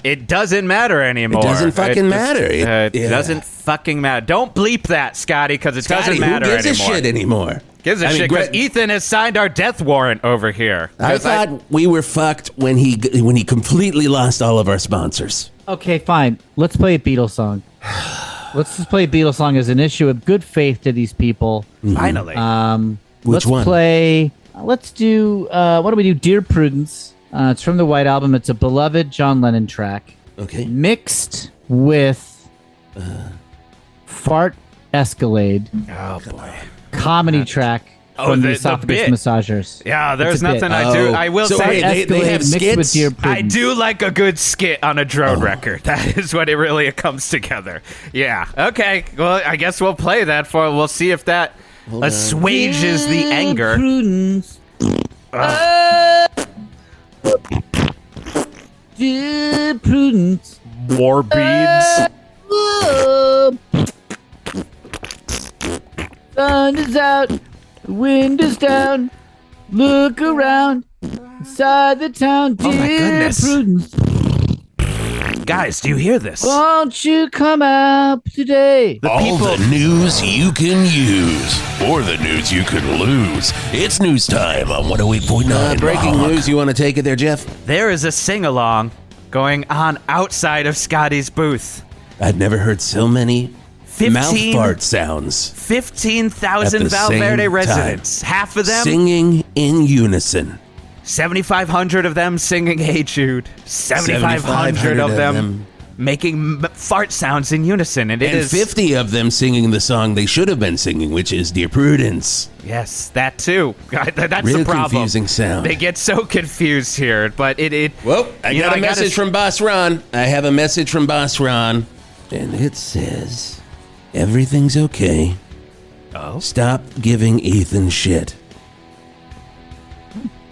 [SPEAKER 7] it doesn't matter anymore.
[SPEAKER 11] It doesn't fucking matter.
[SPEAKER 7] It doesn't fucking matter. Don't bleep that, Scotty, because it doesn't matter anymore.
[SPEAKER 11] Who gives a shit anymore?
[SPEAKER 7] Gives a shit because Ethan has signed our death warrant over here.
[SPEAKER 11] I thought we were fucked when he completely lost all of our sponsors.
[SPEAKER 8] Okay, fine. Let's play a Beatles song. Let's just play a Beatles song as an issue of good faith to these people.
[SPEAKER 11] Mm-hmm.
[SPEAKER 7] Finally.
[SPEAKER 11] Which one?
[SPEAKER 8] Let's do, what do we do? Dear Prudence. It's from the White Album. It's a beloved John Lennon track.
[SPEAKER 11] Okay.
[SPEAKER 8] Mixed with Fart Escalade.
[SPEAKER 7] Oh, boy.
[SPEAKER 8] Comedy track from the Esophagus Massagers.
[SPEAKER 7] Yeah, there's nothing I do. I will say
[SPEAKER 11] they have skits.
[SPEAKER 8] With Dear Prudence.
[SPEAKER 7] I do like a good skit on a drone record. That is what it really comes together. Yeah. Okay. Well, I guess we'll play that we'll see if that assuages the anger.
[SPEAKER 8] Prudence. Dear Prudence.
[SPEAKER 7] War beads.
[SPEAKER 8] Sun is out. The wind is down. Look around inside the town, dear
[SPEAKER 7] my goodness.
[SPEAKER 8] Prudence.
[SPEAKER 7] Guys, do you hear this?
[SPEAKER 8] Won't you come out today?
[SPEAKER 1] All the news you can use, or the news you could lose. It's news time on 108.9.
[SPEAKER 11] Breaking news. You want to take it there, Jeff?
[SPEAKER 7] There is a sing-along going on outside of Scotty's booth.
[SPEAKER 11] I've never heard so many mouth fart sounds.
[SPEAKER 7] 15,000 Valverde residents. Half of them
[SPEAKER 11] singing in unison.
[SPEAKER 7] 7,500 of them singing Hey Jude. 7,500 of them making fart sounds in unison. And it is
[SPEAKER 11] 50 of them singing the song they should have been singing, which is Dear Prudence.
[SPEAKER 7] Yes, that too. That's
[SPEAKER 11] Real
[SPEAKER 7] the problem.
[SPEAKER 11] Confusing sound.
[SPEAKER 7] They get so confused here, but
[SPEAKER 11] Well, I got a message from Boss Ron. I have a message from Boss Ron, and it says, everything's okay.
[SPEAKER 7] Oh?
[SPEAKER 11] Stop giving Ethan shit.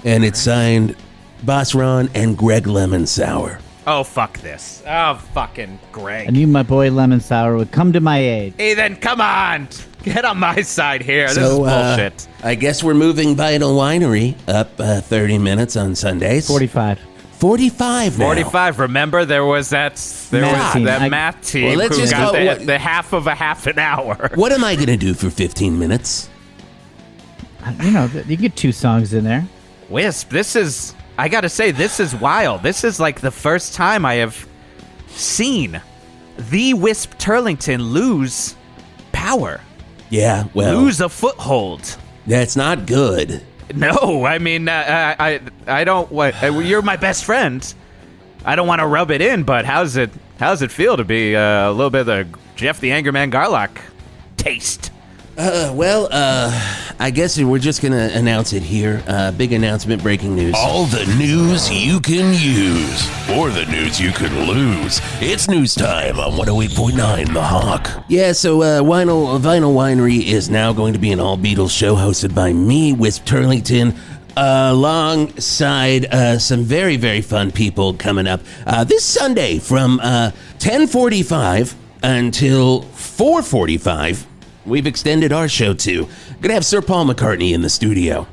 [SPEAKER 11] And it's signed Boss Ron and Greg Lemon Sour.
[SPEAKER 7] Oh, fuck this. Oh, fucking Greg.
[SPEAKER 8] I knew my boy Lemon Sour would come to my aid.
[SPEAKER 7] Ethan, come on. Get on my side here. This is bullshit.
[SPEAKER 11] I guess we're moving Vital Winery up 30 minutes on Sundays.
[SPEAKER 8] 45.
[SPEAKER 11] 45 now.
[SPEAKER 7] 45. Remember, there was that math team
[SPEAKER 11] Well,
[SPEAKER 7] who got the half of a half an hour.
[SPEAKER 11] What am I going to do for 15 minutes?
[SPEAKER 8] You know, you get 2 songs in there.
[SPEAKER 7] Wisp, I gotta say, this is wild. This is like the first time I have seen the Whisp Turlington lose power.
[SPEAKER 11] Yeah, well.
[SPEAKER 7] Lose a foothold.
[SPEAKER 11] That's not good.
[SPEAKER 7] No, I mean, I don't. You're my best friend. I don't want to rub it in, but how's it feel to be a little bit of the Geoff the Angry Man Garlock taste?
[SPEAKER 11] I guess we're just going to announce it here. Big announcement, breaking news.
[SPEAKER 1] All the news you can use, or the news you could lose. It's news time on 108.9 The Hawk.
[SPEAKER 11] Yeah, so Vinyl Winery is now going to be an all-Beatles show hosted by me, Whisp Turlington, alongside some very, very fun people coming up this Sunday from 10:45 until 4:45. We've extended our show to. Gonna have Sir Paul McCartney in the studio.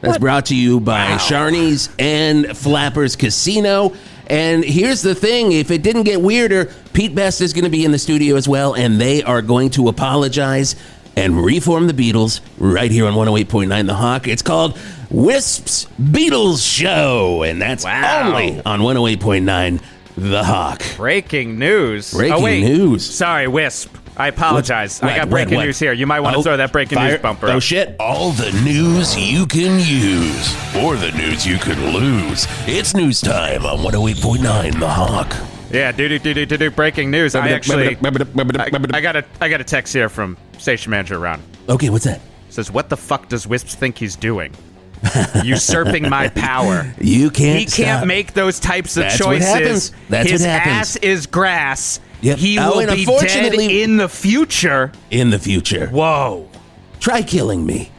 [SPEAKER 11] That's brought to you by Sharnies and Flappers Casino. And here's the thing, if it didn't get weirder, Pete Best is gonna be in the studio as well, and they are going to apologize and reform the Beatles right here on 108.9 The Hawk. It's called Wisp's Beatles Show, and that's only on 108.9 The Hawk.
[SPEAKER 7] Breaking news.
[SPEAKER 11] Breaking news.
[SPEAKER 7] Sorry, Wisp. I apologize. I got breaking news here. You might want to throw that breaking news bumper up.
[SPEAKER 11] Oh, shit.
[SPEAKER 1] All the news you can use, or the news you could lose. It's news time on 108.9 The Hawk.
[SPEAKER 7] Yeah, breaking news. I got a text here from station manager Ron.
[SPEAKER 11] Okay, what's that?
[SPEAKER 7] Says, what the fuck does Wisp think he's doing? Usurping my power.
[SPEAKER 11] You can't
[SPEAKER 7] He can't make those types of choices.
[SPEAKER 11] What happens. That's
[SPEAKER 7] His
[SPEAKER 11] what happens.
[SPEAKER 7] ass is grass.
[SPEAKER 11] Yep.
[SPEAKER 7] He will be dead in the future.
[SPEAKER 11] In the future.
[SPEAKER 7] Whoa.
[SPEAKER 11] Try killing me.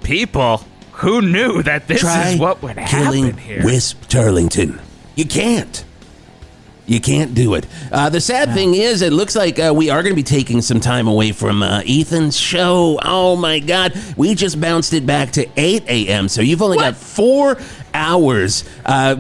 [SPEAKER 7] People, who knew that this is what would happen here?
[SPEAKER 11] Wisp Turlington. You can't. You can't do it. The sad thing is, it looks like we are going to be taking some time away from Ethan's show. Oh, my God. We just bounced it back to 8 a.m., so you've only got 4 hours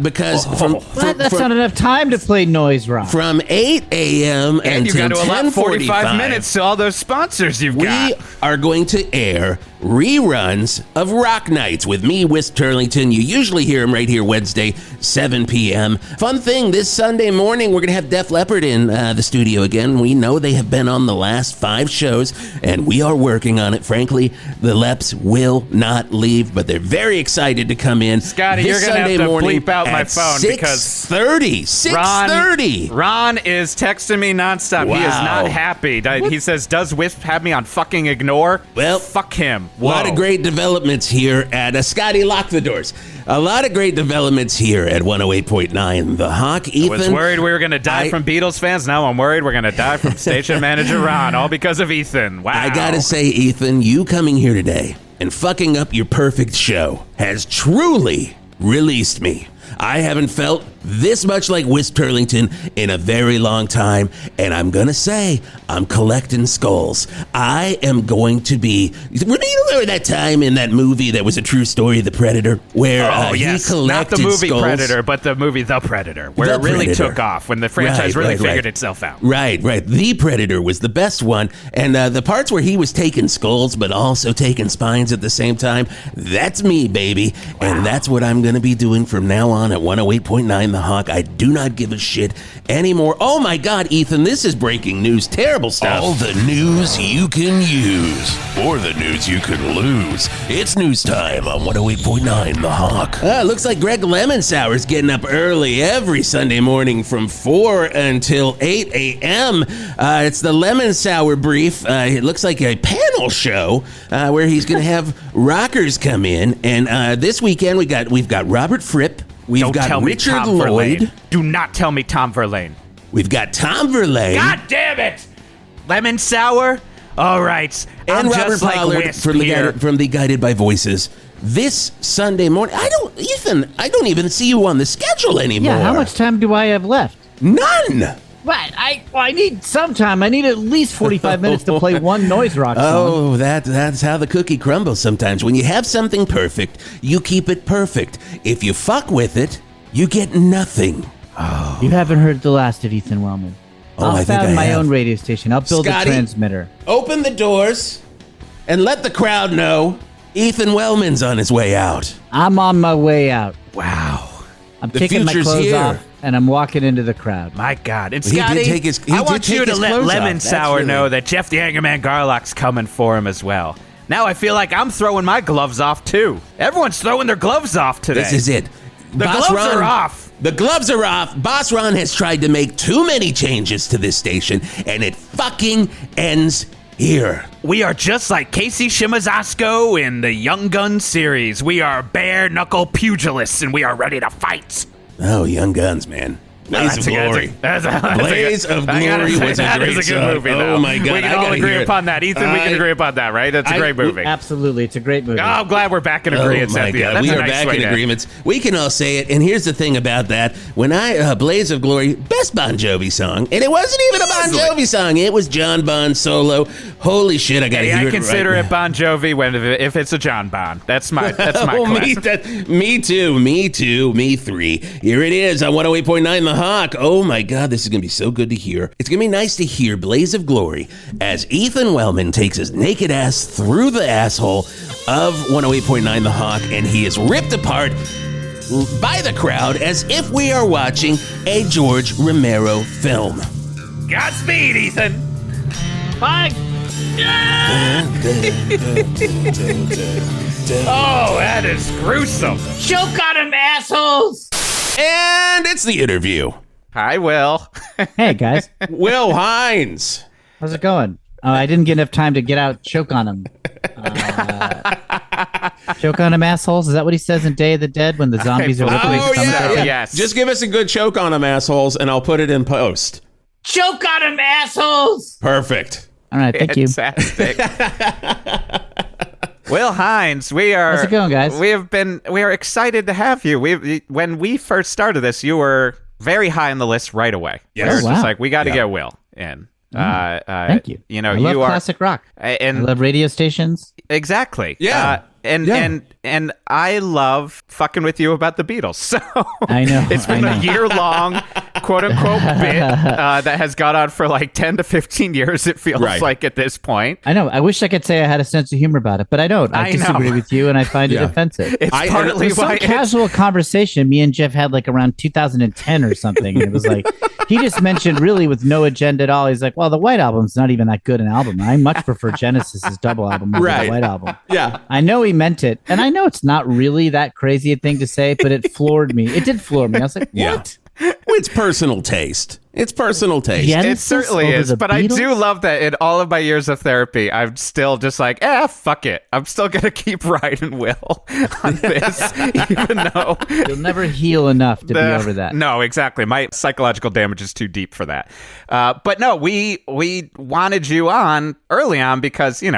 [SPEAKER 11] because
[SPEAKER 8] that's not enough time to play Noise Rock.
[SPEAKER 11] From 8 a.m.
[SPEAKER 7] And you
[SPEAKER 11] until
[SPEAKER 7] got to allot 45
[SPEAKER 11] 10:45,
[SPEAKER 7] minutes to all those sponsors you've got.
[SPEAKER 11] We are going to air reruns of Rock Nights with me, Whisp Turlington. You usually hear him right here Wednesday, 7 p.m. Fun thing, this Sunday morning, we're going to have Def Leppard in the studio again. We know they have been on the last 5 shows, and we are working on it. Frankly, the Leps will not leave, but they're very excited to come in.
[SPEAKER 7] Scotty,
[SPEAKER 11] this
[SPEAKER 7] you're going to have to bleep out my phone because
[SPEAKER 11] 6:30.
[SPEAKER 7] Ron is texting me nonstop.
[SPEAKER 11] Wow.
[SPEAKER 7] He is not happy. He says, does Wisp have me on fucking ignore?
[SPEAKER 11] Well,
[SPEAKER 7] fuck him.
[SPEAKER 11] A lot of great developments here at Scotty, lock the doors. A lot of great developments here at 108.9 The Hawk. Ethan,
[SPEAKER 7] I was worried we were going to die from Beatles fans. Now I'm worried we're going to die from station manager Ron, all because of Ethan. Wow.
[SPEAKER 11] I gotta say, Ethan, you coming here today and fucking up your perfect show has truly released me. I haven't felt
[SPEAKER 9] this much like Whisp Turlington in a very long time, and I'm gonna say I'm collecting skulls. I am going to be. Remember that time in that movie that was a true story, The Predator, where he collected
[SPEAKER 7] not the movie
[SPEAKER 9] skulls?
[SPEAKER 7] Predator, but the movie The Predator, where it really took off when the franchise really figured itself out.
[SPEAKER 9] Right. The Predator was the best one, and the parts where he was taking skulls but also taking spines at the same time, that's me, baby. Wow. And that's what I'm going to be doing from now on at 108.9 The Hawk. I do not give a shit anymore. Oh my God, Ethan, this is breaking news. Terrible stuff.
[SPEAKER 1] All the news you can use, or the news you can lose. It's news time on 108.9 The Hawk.
[SPEAKER 9] Looks like Greg Lemonsauer's getting up early every Sunday morning from 4 until 8 a.m. It's the Lemonsauer Brief. It looks like a panel show where he's going to have rockers come in. And this weekend we've got Robert Fripp. We've got Richard Lloyd.
[SPEAKER 7] Verlaine. Do not tell me Tom Verlaine.
[SPEAKER 9] We've got Tom Verlaine.
[SPEAKER 7] God damn it! Lemon Sour? All right.
[SPEAKER 9] And
[SPEAKER 7] I'm
[SPEAKER 9] Robert
[SPEAKER 7] just like
[SPEAKER 9] Pollard
[SPEAKER 7] Wisp
[SPEAKER 9] from the Guided by Voices. This Sunday morning. I don't even see you on the schedule anymore.
[SPEAKER 8] Yeah, how much time do I have left?
[SPEAKER 9] None.
[SPEAKER 8] Right, I need some time. I need at least 45 minutes to play one noise rock song.
[SPEAKER 9] Oh, that's how the cookie crumbles sometimes. When you have something perfect, you keep it perfect. If you fuck with it, you get nothing.
[SPEAKER 8] Oh. You haven't heard the last of Ethan Wellman. I'll found my own radio station. I'll build
[SPEAKER 9] Scotty,
[SPEAKER 8] a transmitter.
[SPEAKER 9] Open the doors and let the crowd know Ethan Wellman's on his way out.
[SPEAKER 8] I'm on my way out.
[SPEAKER 9] Wow.
[SPEAKER 8] I'm taking my clothes off, and I'm walking into the crowd.
[SPEAKER 7] My God. And
[SPEAKER 9] He did
[SPEAKER 7] Scotty,
[SPEAKER 9] take his- he
[SPEAKER 7] I
[SPEAKER 9] did
[SPEAKER 7] want
[SPEAKER 9] take
[SPEAKER 7] you to
[SPEAKER 9] his
[SPEAKER 7] let
[SPEAKER 9] clothes
[SPEAKER 7] Lemon
[SPEAKER 9] off. That's
[SPEAKER 7] Sour
[SPEAKER 9] really-
[SPEAKER 7] know that Jeff the Angerman Garlock's coming for him as well. Now I feel like I'm throwing my gloves off, too. Everyone's throwing their gloves off today.
[SPEAKER 9] This is it.
[SPEAKER 7] The gloves are off.
[SPEAKER 9] The gloves are off. Boss Ron has tried to make too many changes to this station, and it fucking ends here.
[SPEAKER 7] We are just like Casey Shimazasco in the Young Guns series. We are bare-knuckle pugilists, and we are ready to fight.
[SPEAKER 9] Oh, Young Guns, man. Blaze of Glory. Blaze of Glory was a
[SPEAKER 7] that
[SPEAKER 9] great
[SPEAKER 7] is a good
[SPEAKER 9] song.
[SPEAKER 7] movie,
[SPEAKER 9] Oh
[SPEAKER 7] though.
[SPEAKER 9] my God,
[SPEAKER 7] we can all agree upon that. Ethan, we can agree upon that, right? That's a great movie.
[SPEAKER 8] Absolutely, it's a great movie.
[SPEAKER 7] Oh, I'm glad we're back in agreement.
[SPEAKER 9] Oh my God, we are back in agreements. We can all say it. And here's the thing about that: when Blaze of Glory, best Bon Jovi song, and it wasn't even a Bon Jovi song; it was John Bon solo. Holy shit, I gotta hear it.
[SPEAKER 7] I consider it Bon Jovi if it's a John Bon. That's my class.
[SPEAKER 9] Me too. Me three. Here it is on 108.9 The Hawk. Oh my God, this is gonna be so good to hear. It's gonna be nice to hear Blaze of Glory as Ethan Wellman takes his naked ass through the asshole of 108.9 The Hawk, and he is ripped apart by the crowd as if we are watching a George Romero film.
[SPEAKER 7] Godspeed, Ethan. Bye. Oh, that is gruesome.
[SPEAKER 8] Choke on him, assholes!
[SPEAKER 9] And it's the interview.
[SPEAKER 7] Hi, Will.
[SPEAKER 8] Hey, guys.
[SPEAKER 9] Will Hines.
[SPEAKER 8] How's it going? I didn't get enough time to get out choke on him. Choke on him, assholes? Is that what he says in Day of the Dead when the zombies are ripping his stomach open?
[SPEAKER 7] Yes.
[SPEAKER 11] Just give us a good choke on them, assholes, and I'll put it in post.
[SPEAKER 8] Choke on him, assholes!
[SPEAKER 11] Perfect.
[SPEAKER 8] All right, thank you.
[SPEAKER 7] Fantastic. Will Hines, we are.
[SPEAKER 8] How's it going, guys?
[SPEAKER 7] We are excited to have you. When we first started this, you were very high on the list right away.
[SPEAKER 11] Yes.
[SPEAKER 7] We were
[SPEAKER 8] Oh,
[SPEAKER 7] just
[SPEAKER 8] wow.
[SPEAKER 7] like, we got to get Will in.
[SPEAKER 8] Thank you.
[SPEAKER 7] You know,
[SPEAKER 8] I love
[SPEAKER 7] you are
[SPEAKER 8] classic rock.
[SPEAKER 7] and
[SPEAKER 8] I love radio stations.
[SPEAKER 7] exactly.
[SPEAKER 11] Yeah.
[SPEAKER 7] And I love fucking with you about the Beatles. So
[SPEAKER 8] I know.
[SPEAKER 7] it's been
[SPEAKER 8] I
[SPEAKER 7] a
[SPEAKER 8] know.
[SPEAKER 7] year-long quote-unquote bit that has gone on for like 10 to 15 years, it feels like at this point.
[SPEAKER 8] I know. I wish I could say I had a sense of humor about it, but I don't. I disagree with you, and I find it offensive.
[SPEAKER 7] It's partly
[SPEAKER 8] It was
[SPEAKER 7] why
[SPEAKER 8] some casual conversation me and Jeff had like around 2010 or something, and it was like he just mentioned really with no agenda at all. He's like, "Well, the White Album's not even that good an album. I much prefer Genesis's double album over the White Album."
[SPEAKER 11] Yeah.
[SPEAKER 8] I know he meant it, and I know it's not really that crazy a thing to say, but it floored me. It did floor me. I was like, "What?
[SPEAKER 11] It's personal taste. It's personal taste.
[SPEAKER 7] It certainly is. But I do love that in all of my years of therapy, I'm still just like, fuck it. I'm still going to keep riding Will on this, even though...
[SPEAKER 8] You'll never heal enough to be over that.
[SPEAKER 7] No, exactly. My psychological damage is too deep for that. But no, we wanted you on early on because, and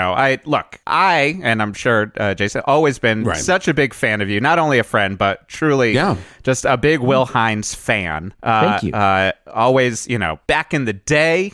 [SPEAKER 7] I'm sure Jason, always been such a big fan of you. Not only a friend, but truly just a big Will Hines fan.
[SPEAKER 8] Thank you.
[SPEAKER 7] Always, back in the day.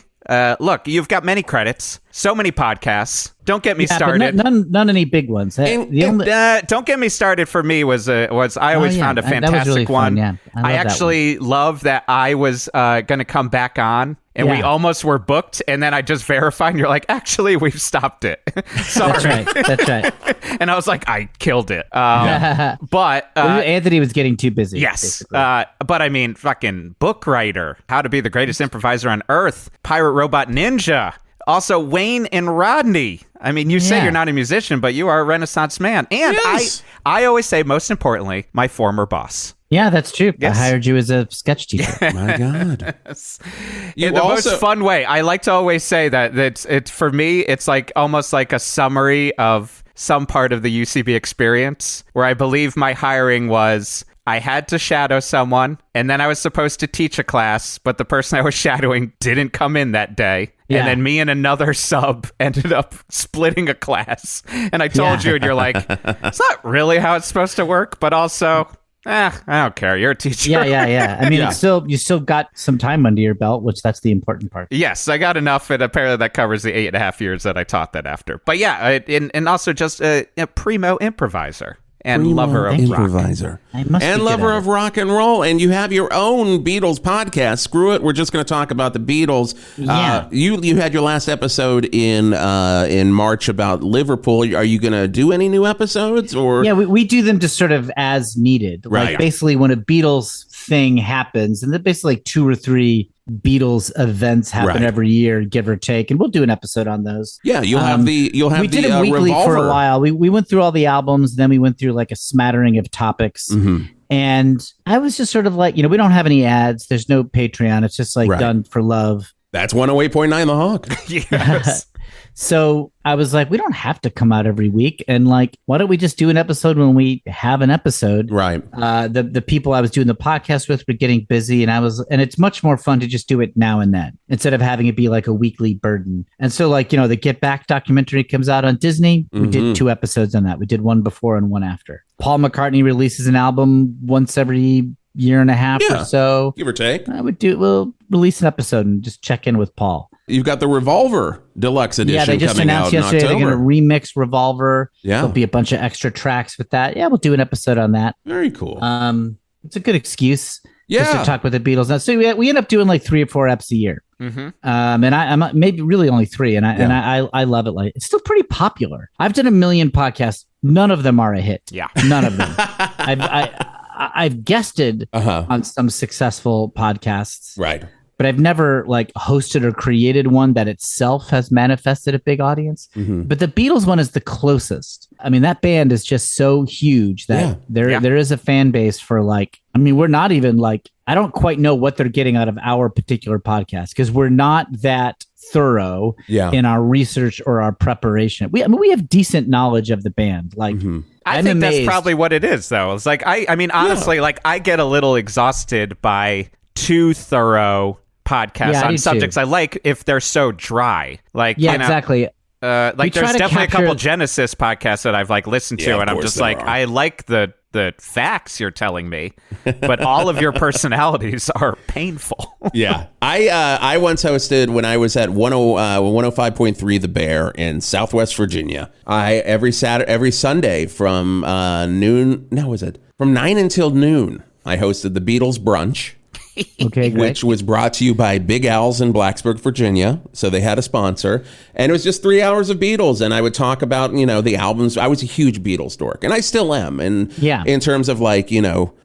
[SPEAKER 7] Look, you've got many credits, so many podcasts. Don't get me started.
[SPEAKER 8] None any big ones.
[SPEAKER 7] Don't get me started. For me was I always found a fantastic
[SPEAKER 8] really
[SPEAKER 7] one.
[SPEAKER 8] Fun, yeah.
[SPEAKER 7] I actually love that I was going to come back on. And we almost were booked, and then I just verified, and you're like, actually, we've stopped it. Sorry.
[SPEAKER 8] That's right.
[SPEAKER 7] And I was like, I killed it. But
[SPEAKER 8] Anthony was getting too busy.
[SPEAKER 7] Yes. But I mean, fucking book writer, how to be the greatest improviser on earth, pirate robot ninja. Also, Wayne and Rodney. I mean, you say you're not a musician, but you are a Renaissance man. And I always say, most importantly, my former boss.
[SPEAKER 8] Yeah, that's true. Yes. I hired you as a sketch teacher.
[SPEAKER 11] My God.
[SPEAKER 7] Yes. In the most fun way. I like to always say that it's for me, it's like almost like a summary of some part of the UCB experience, where I believe my hiring was... I had to shadow someone, and then I was supposed to teach a class, but the person I was shadowing didn't come in that day. Yeah. And then me and another sub ended up splitting a class. And I told you, and you're like, it's not really how it's supposed to work, but also... I don't care. You're a teacher.
[SPEAKER 8] Yeah. I mean, you still got some time under your belt, which that's the important part.
[SPEAKER 7] Yes, I got enough, and apparently that covers the 8.5 years that I taught that after. But yeah, and also just a primo improviser. And lover of
[SPEAKER 11] improviser. And lover of rock and roll. And you have your own Beatles podcast. Screw it. We're just going to talk about the Beatles.
[SPEAKER 8] Yeah.
[SPEAKER 11] You had your last episode in March about Liverpool. Are you going to do any new episodes? Or
[SPEAKER 8] yeah, we do them just sort of as needed.
[SPEAKER 11] Right.
[SPEAKER 8] Like basically when a Beatles thing happens, and then basically like 2 or 3 Beatles events happen every year, give or take, and we'll do an episode on those.
[SPEAKER 11] Yeah, you'll have
[SPEAKER 8] we did it weekly
[SPEAKER 11] Revolver.
[SPEAKER 8] For a while. We went through all the albums, then we went through like a smattering of topics.
[SPEAKER 11] Mm-hmm.
[SPEAKER 8] And I was just sort of like, we don't have any ads. There's no Patreon. It's just like done for love.
[SPEAKER 11] That's 108.9 The Hawk.
[SPEAKER 7] Yes.
[SPEAKER 8] So I was like, we don't have to come out every week. And like, why don't we just do an episode when we have an episode?
[SPEAKER 11] Right.
[SPEAKER 8] The people I was doing the podcast with were getting busy, and it's much more fun to just do it now and then instead of having it be like a weekly burden. And so like, the Get Back documentary comes out on Disney. We did 2 episodes on that. We did one before and one after. Paul McCartney releases an album once every year and a half or so.
[SPEAKER 11] Give or take.
[SPEAKER 8] We'll release an episode and just check in with Paul.
[SPEAKER 11] You've got the Revolver Deluxe Edition coming out.
[SPEAKER 8] Yeah, they just announced yesterday they're going to remix Revolver.
[SPEAKER 11] Yeah.
[SPEAKER 8] There'll be a bunch of extra tracks with that. Yeah, we'll do an episode on that.
[SPEAKER 11] Very cool.
[SPEAKER 8] It's a good excuse just
[SPEAKER 11] to
[SPEAKER 8] talk with the Beatles. Now, so we end up doing like 3 or 4 eps a year.
[SPEAKER 7] Mm-hmm.
[SPEAKER 8] And I'm maybe really only 3, and I love it. Like, it's still pretty popular. I've done 1 million podcasts. None of them are a hit.
[SPEAKER 7] Yeah.
[SPEAKER 8] None of them. I've guested on some successful podcasts.
[SPEAKER 11] Right.
[SPEAKER 8] But I've never like hosted or created one that itself has manifested a big audience. Mm-hmm. But the Beatles one is the closest. I mean, that band is just so huge that there is a fan base for like, I mean, we're not even like, I don't quite know what they're getting out of our particular podcast because we're not that thorough in our research or our preparation. We have decent knowledge of the band. Like,
[SPEAKER 7] I think that's probably what it is, though. It's like, I mean, honestly, like I get a little exhausted by too thorough podcasts on subjects I like if they're so dry. Like,
[SPEAKER 8] exactly.
[SPEAKER 7] Like there's definitely a couple Genesis podcasts that I've like listened to, and I'm just like, I like the facts you're telling me, but all of your personalities are painful.
[SPEAKER 11] Yeah. I once hosted when I was at 105.3 The Bear in Southwest Virginia. Every Sunday from from 9 until noon, I hosted the Beatles Brunch.
[SPEAKER 8] Okay, great.
[SPEAKER 11] Which was brought to you by Big Al's in Blacksburg, Virginia. So they had a sponsor. And it was just 3 hours of Beatles. And I would talk about, the albums. I was a huge Beatles dork. And I still am. And in terms of like,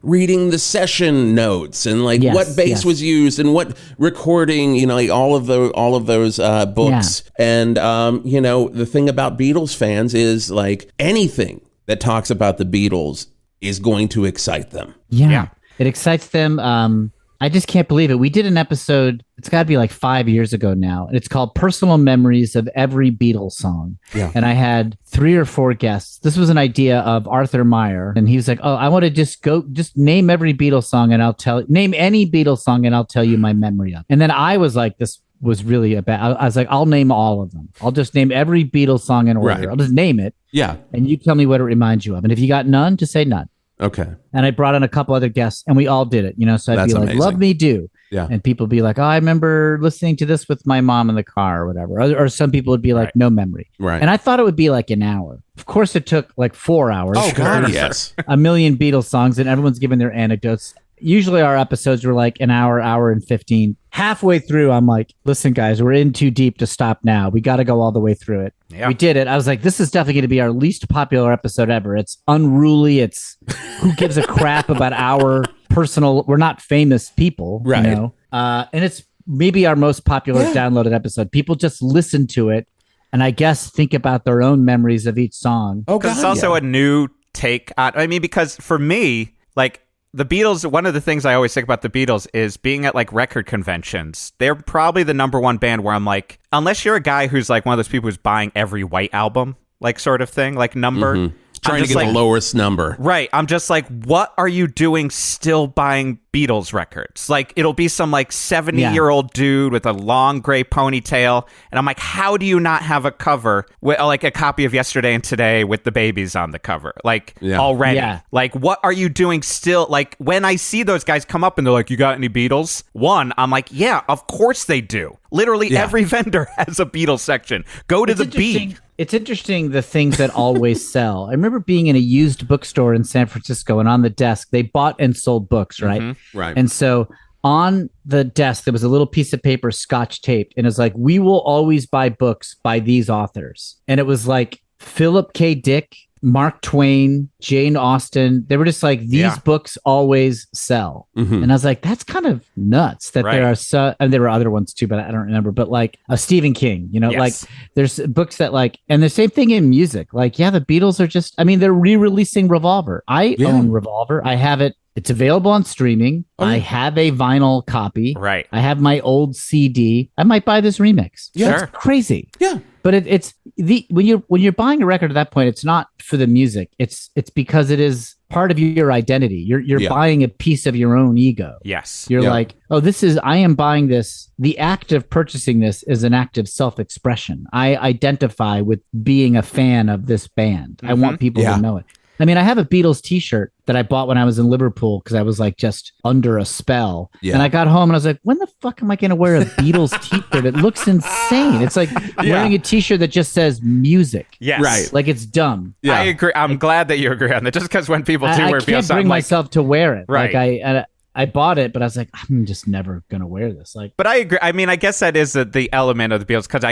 [SPEAKER 11] reading the session notes and like what bass was used and what recording, like all of those books. Yeah. And, the thing about Beatles fans is like anything that talks about the Beatles is going to excite them.
[SPEAKER 8] Yeah. It excites them. I just can't believe it. We did an episode, it's got to be like 5 years ago now, and it's called Personal Memories of Every Beatles Song.
[SPEAKER 11] Yeah.
[SPEAKER 8] And I had 3 or 4 guests. This was an idea of Arthur Meyer, and he was like, I want to just name every Beatles song, and name any Beatles song, and I'll tell you my memory of. And then I was like, this was really I was like, I'll name all of them. I'll just name every Beatles song in order.
[SPEAKER 11] Right.
[SPEAKER 8] I'll just name it.
[SPEAKER 11] Yeah.
[SPEAKER 8] And you tell me what it reminds you of. And if you got none, just say none.
[SPEAKER 11] Okay.
[SPEAKER 8] And I brought in a couple other guests, and we all did it, so I'd
[SPEAKER 11] That's
[SPEAKER 8] be like,
[SPEAKER 11] amazing.
[SPEAKER 8] Love Me Do.
[SPEAKER 11] Yeah.
[SPEAKER 8] And people would be like, I remember listening to this with my mom in the car or whatever. Or some people would be like, no memory.
[SPEAKER 11] Right.
[SPEAKER 8] And I thought it would be like an hour. Of course, it took like 4 hours.
[SPEAKER 11] Oh, God, yes.
[SPEAKER 8] A million Beatles songs, and everyone's giving their anecdotes. Usually our episodes were like an hour and 15. Halfway through, I'm like, listen, guys, we're in too deep to stop now. We got to go all the way through it.
[SPEAKER 7] Yeah.
[SPEAKER 8] We did it. I was like, this is definitely going to be our least popular episode ever. It's unruly. It's who gives a crap about our personal, we're not famous people,
[SPEAKER 11] right?
[SPEAKER 8] And it's maybe our most popular downloaded episode. People just listen to it and I guess think about their own memories of each song.
[SPEAKER 7] Oh, because it's also a new take on, because for me, like, the Beatles, one of the things I always think about the Beatles is being at like record conventions. They're probably the number one band where I'm like, unless you're a guy who's like one of those people who's buying every White album, like sort of thing, like number.
[SPEAKER 11] Mm-hmm. Trying to get the lowest number.
[SPEAKER 7] Right. I'm just like, what are you doing still buying Beatles records? Like, it'll be some like 70-year-old dude with a long gray ponytail. And I'm like, how do you not have a cover with like a copy of Yesterday and Today with the babies on the cover? Like already. Yeah. Like, what are you doing still? Like, when I see those guys come up and they're like, you got any Beatles? I'm like, yeah, of course they do. Literally every vendor has a Beatles section. Go to the B.
[SPEAKER 8] It's interesting, the things that always sell. I remember being in a used bookstore in San Francisco, and on the desk, they bought and sold books, right?
[SPEAKER 11] Mm-hmm. Right.
[SPEAKER 8] And so on the desk, there was a little piece of paper scotch taped, and it's like, we will always buy books by these authors. And it was like Philip K. Dick, Mark Twain, Jane Austen. They were just like, these books always sell.
[SPEAKER 11] Mm-hmm.
[SPEAKER 8] And I was like, that's kind of nuts that there are and there were other ones too, but I don't remember. But like a Stephen King, like there's books that like, and the same thing in music. Like, the Beatles are just, they're re-releasing Revolver. I own Revolver. I have it. It's available on streaming. I have a vinyl copy.
[SPEAKER 7] Right.
[SPEAKER 8] I have my old CD. I might buy this remix.
[SPEAKER 11] Yeah.
[SPEAKER 8] That's crazy.
[SPEAKER 11] Yeah.
[SPEAKER 8] But it's when you're buying a record at that point, it's not for the music. It's because it is part of your identity. You're buying a piece of your own ego.
[SPEAKER 7] Yes.
[SPEAKER 8] You're like, I am buying this. The act of purchasing this is an act of self-expression. I identify with being a fan of this band. I want people to know it. I have a Beatles t-shirt that I bought when I was in Liverpool because I was like just under a spell. Yeah. And I got home and I was like, when the fuck am I going to wear a Beatles t-shirt? It looks insane. It's like wearing a t-shirt that just says music.
[SPEAKER 7] Yes.
[SPEAKER 11] Right.
[SPEAKER 8] Like, it's dumb.
[SPEAKER 7] Yeah. I agree. I'm glad that you agree on that. Just because when people do wear Beatles,
[SPEAKER 8] I can't bring myself to wear it.
[SPEAKER 7] Right.
[SPEAKER 8] Like I bought it, but I was like, I'm just never going to wear this.
[SPEAKER 7] But I agree. I guess that is the element of the Beatles, because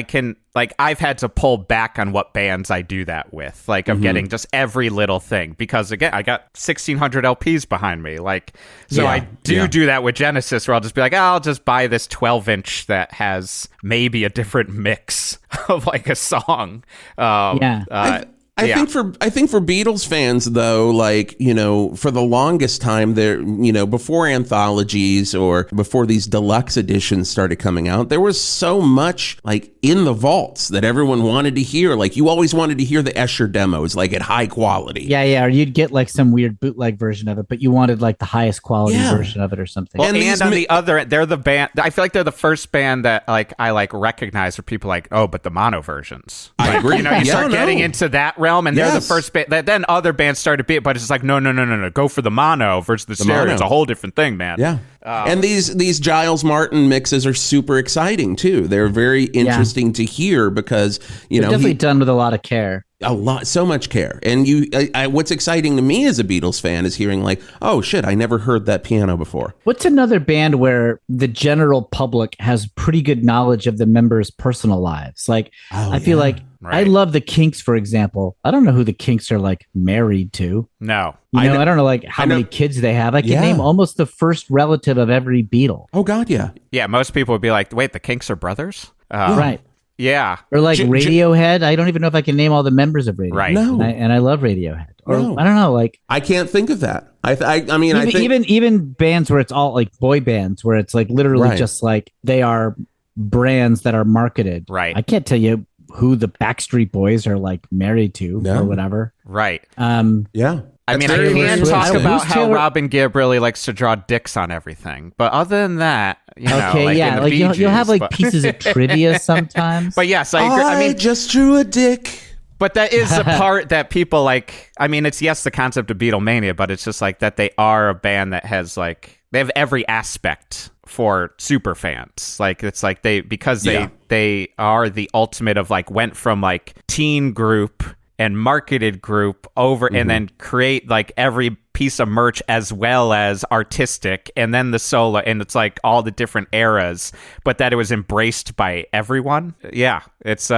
[SPEAKER 7] I've had to pull back on what bands I do that with, like, of getting just every little thing, because again, I got 1,600 LPs behind me. Like, so I do that with Genesis, where I'll just be like, I'll just buy this 12-inch that has maybe a different mix of like a song.
[SPEAKER 11] I think for Beatles fans, though, like, for the longest time there, before anthologies or before these deluxe editions started coming out, there was so much like in the vaults that everyone wanted to hear. Like, you always wanted to hear the Escher demos, like at high quality.
[SPEAKER 8] Yeah. Or you'd get like some weird bootleg version of it, but you wanted like the highest quality version of it or something.
[SPEAKER 7] Well, and on the other end, they're the band. I feel like they're the first band that I recognize, where people like, oh, but the mono versions.
[SPEAKER 11] I agree.
[SPEAKER 7] You start getting into that realm, and they're the first band. Then other bands started being, but it's just like, no, go for the mono versus the stereo. It's a whole different thing, man.
[SPEAKER 11] Yeah. And these Giles Martin mixes are super exciting too. They're very interesting to hear because
[SPEAKER 8] they're definitely done with a lot of care.
[SPEAKER 11] So much care. And what's exciting to me as a Beatles fan is hearing like, oh shit, I never heard that piano before.
[SPEAKER 8] What's another band where the general public has pretty good knowledge of the members' personal lives? Like, I feel like I love the Kinks, for example. I don't know who the Kinks are like married to.
[SPEAKER 7] No.
[SPEAKER 8] I don't know like how many kids they have. I can name almost the first relative of every Beatle.
[SPEAKER 11] Oh God, yeah.
[SPEAKER 7] Yeah, most people would be like, wait, the Kinks are brothers?
[SPEAKER 8] Right.
[SPEAKER 7] Yeah.
[SPEAKER 8] Or like Radiohead. I don't even know if I can name all the members of Radiohead.
[SPEAKER 7] Right.
[SPEAKER 11] No.
[SPEAKER 8] And I love Radiohead. Or
[SPEAKER 11] No.
[SPEAKER 8] I don't know, like
[SPEAKER 11] I can't think of that. I mean, I think
[SPEAKER 8] even bands where it's all like boy bands where it's like literally just like they are brands that are marketed.
[SPEAKER 7] Right.
[SPEAKER 8] I can't tell you who the Backstreet Boys are like married to or whatever.
[SPEAKER 7] Right.
[SPEAKER 11] Yeah.
[SPEAKER 7] I mean, I can talk about how Robin Gibb really likes to draw dicks on everything, but other than that, you know,
[SPEAKER 8] okay,
[SPEAKER 7] like
[SPEAKER 8] yeah,
[SPEAKER 7] in the
[SPEAKER 8] like
[SPEAKER 7] Bee
[SPEAKER 8] you'll have
[SPEAKER 7] Gees,
[SPEAKER 8] like pieces of trivia sometimes.
[SPEAKER 7] But yes, I agree. I mean,
[SPEAKER 11] just drew a dick.
[SPEAKER 7] But that is the part that people like. I mean, it's the concept of Beatlemania, but it's just like that they are a band that has like they have every aspect for super fans. Like it's like they are the ultimate of like went from like teen group and marketed group over and then create like every piece of merch as well as artistic and then the solo, and it's like all the different eras, but that it was embraced by everyone. Yeah, it's
[SPEAKER 11] you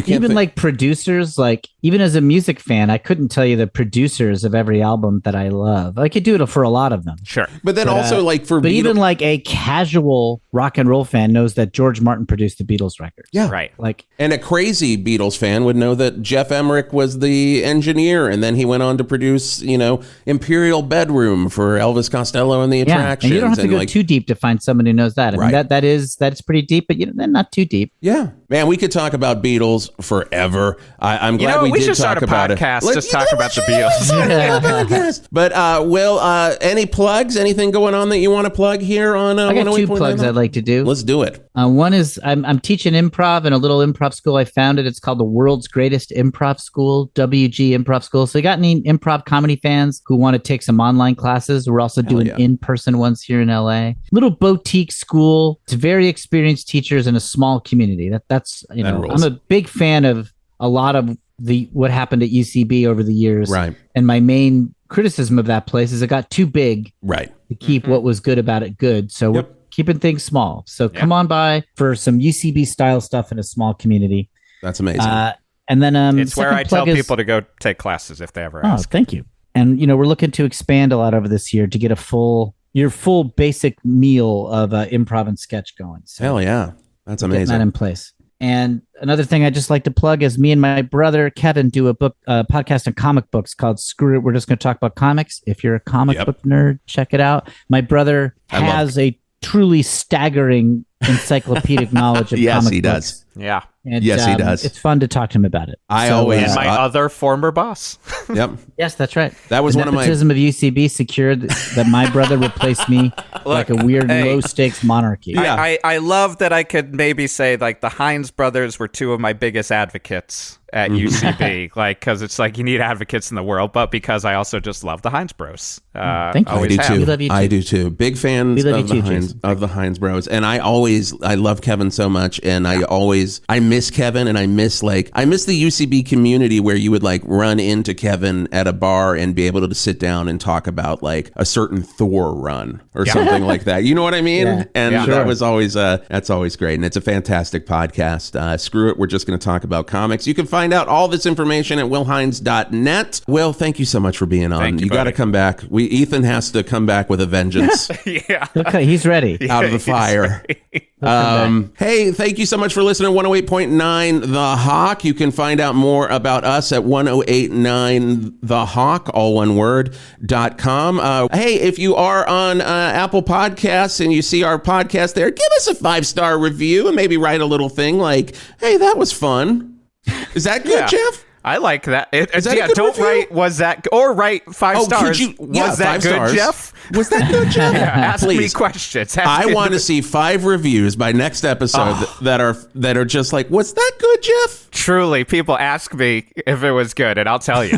[SPEAKER 11] can't
[SPEAKER 8] even like producers, like even as a music fan, I couldn't tell you the producers of every album that I love. I could do it for a lot of them,
[SPEAKER 7] sure,
[SPEAKER 11] but then also like for
[SPEAKER 8] even like a casual rock and roll fan knows that George Martin produced the Beatles records.
[SPEAKER 11] Yeah,
[SPEAKER 7] right.
[SPEAKER 8] Like,
[SPEAKER 11] and a crazy Beatles fan would know that Jeff Emmerich was the engineer, and then he went on to produce, you know, Imperial Bedroom for Elvis Costello and the Attractions.
[SPEAKER 8] And you don't have to go too deep to find someone who knows that. I mean, that's pretty deep, but not too deep.
[SPEAKER 11] Yeah, man, we could talk about Beatles forever. I'm glad we did talk about it.
[SPEAKER 7] Just talk about the Beatles.
[SPEAKER 11] But Will, any plugs? Anything going on that you want to plug here on?
[SPEAKER 8] I got 2 plugs I'd like to do.
[SPEAKER 11] Let's do it.
[SPEAKER 8] One is I'm teaching improv in a little improv school I founded. It's called the World's Greatest Improv School, WG Improv School. So you got any improv comedy fans who want to take some online classes? We're also doing in-person ones here in LA. Little boutique school. It's very experienced teachers in a small community. That's you know, I'm a big fan of a lot of what happened at UCB over the years.
[SPEAKER 11] Right.
[SPEAKER 8] And my main criticism of that place is it got too big.
[SPEAKER 11] Right.
[SPEAKER 8] To keep what was good about it good. So we're keeping things small. So come on by for some UCB style stuff in a small community.
[SPEAKER 11] That's amazing.
[SPEAKER 8] And then
[SPEAKER 7] it's where I tell people to go take classes if they ever ask.
[SPEAKER 8] Oh, thank you. And you know, we're looking to expand a lot over this year to get your full basic meal of improv and sketch going. So
[SPEAKER 11] hell yeah, that's amazing.
[SPEAKER 8] Getting that in place. And another thing I just like to plug is me and my brother Kevin do a podcast on comic books called Screw It. We're just going to talk about comics. If you're a comic book nerd, check it out. My brother has a truly staggering encyclopedic knowledge of comic books. Yes, he does.
[SPEAKER 7] Yeah.
[SPEAKER 8] And,
[SPEAKER 11] yes, he does.
[SPEAKER 8] It's fun to talk to him about it.
[SPEAKER 7] And my other former boss.
[SPEAKER 11] Yep.
[SPEAKER 8] Yes, that's right.
[SPEAKER 11] That was
[SPEAKER 8] the
[SPEAKER 11] one of my
[SPEAKER 8] nepotism of UCB secured that my brother replaced me like a weird low stakes monarchy.
[SPEAKER 7] Yeah. I love that I could maybe say like the Hines brothers were 2 of my biggest advocates at UCB, like because it's like you need advocates in the world, but because I also just love the Hines bros.
[SPEAKER 8] Thank you.
[SPEAKER 11] I do too.
[SPEAKER 8] We love you too.
[SPEAKER 11] I do too. Big fans of the Hines bros, and I love Kevin so much, and I miss Kevin, and I miss the UCB community where you would like run into Kevin at a bar and be able to sit down and talk about like a certain Thor run or something like that. You know what I mean?
[SPEAKER 8] Yeah.
[SPEAKER 11] And that was always that's always great, and it's a fantastic podcast. Screw it, we're just going to talk about comics. You can find out all this information at willhines.net. Will, thank you so much for being on. You got to come back. Ethan has to come back with a vengeance.
[SPEAKER 7] Yeah.
[SPEAKER 8] Okay, he's ready.
[SPEAKER 11] Out of the fire. Hey, thank you so much for listening to 108.9 The Hawk. You can find out more about us at 1089 The Hawk, all one word, .com. Hey, if you are on Apple Podcasts and you see our podcast there, give us a 5-star review and maybe write a little thing like, hey, that was fun. Is that good, Jeff?
[SPEAKER 7] I like that.
[SPEAKER 11] Don't
[SPEAKER 7] write, was that, or write 5 stars. Was that good,
[SPEAKER 11] stars.
[SPEAKER 7] Jeff?
[SPEAKER 11] Was that good, Jeff?
[SPEAKER 7] Ask
[SPEAKER 11] Please.
[SPEAKER 7] me questions.
[SPEAKER 11] I want to see 5 reviews by next episode that are just like, was that good, Jeff?
[SPEAKER 7] Truly, people ask me if it was good, and I'll tell you.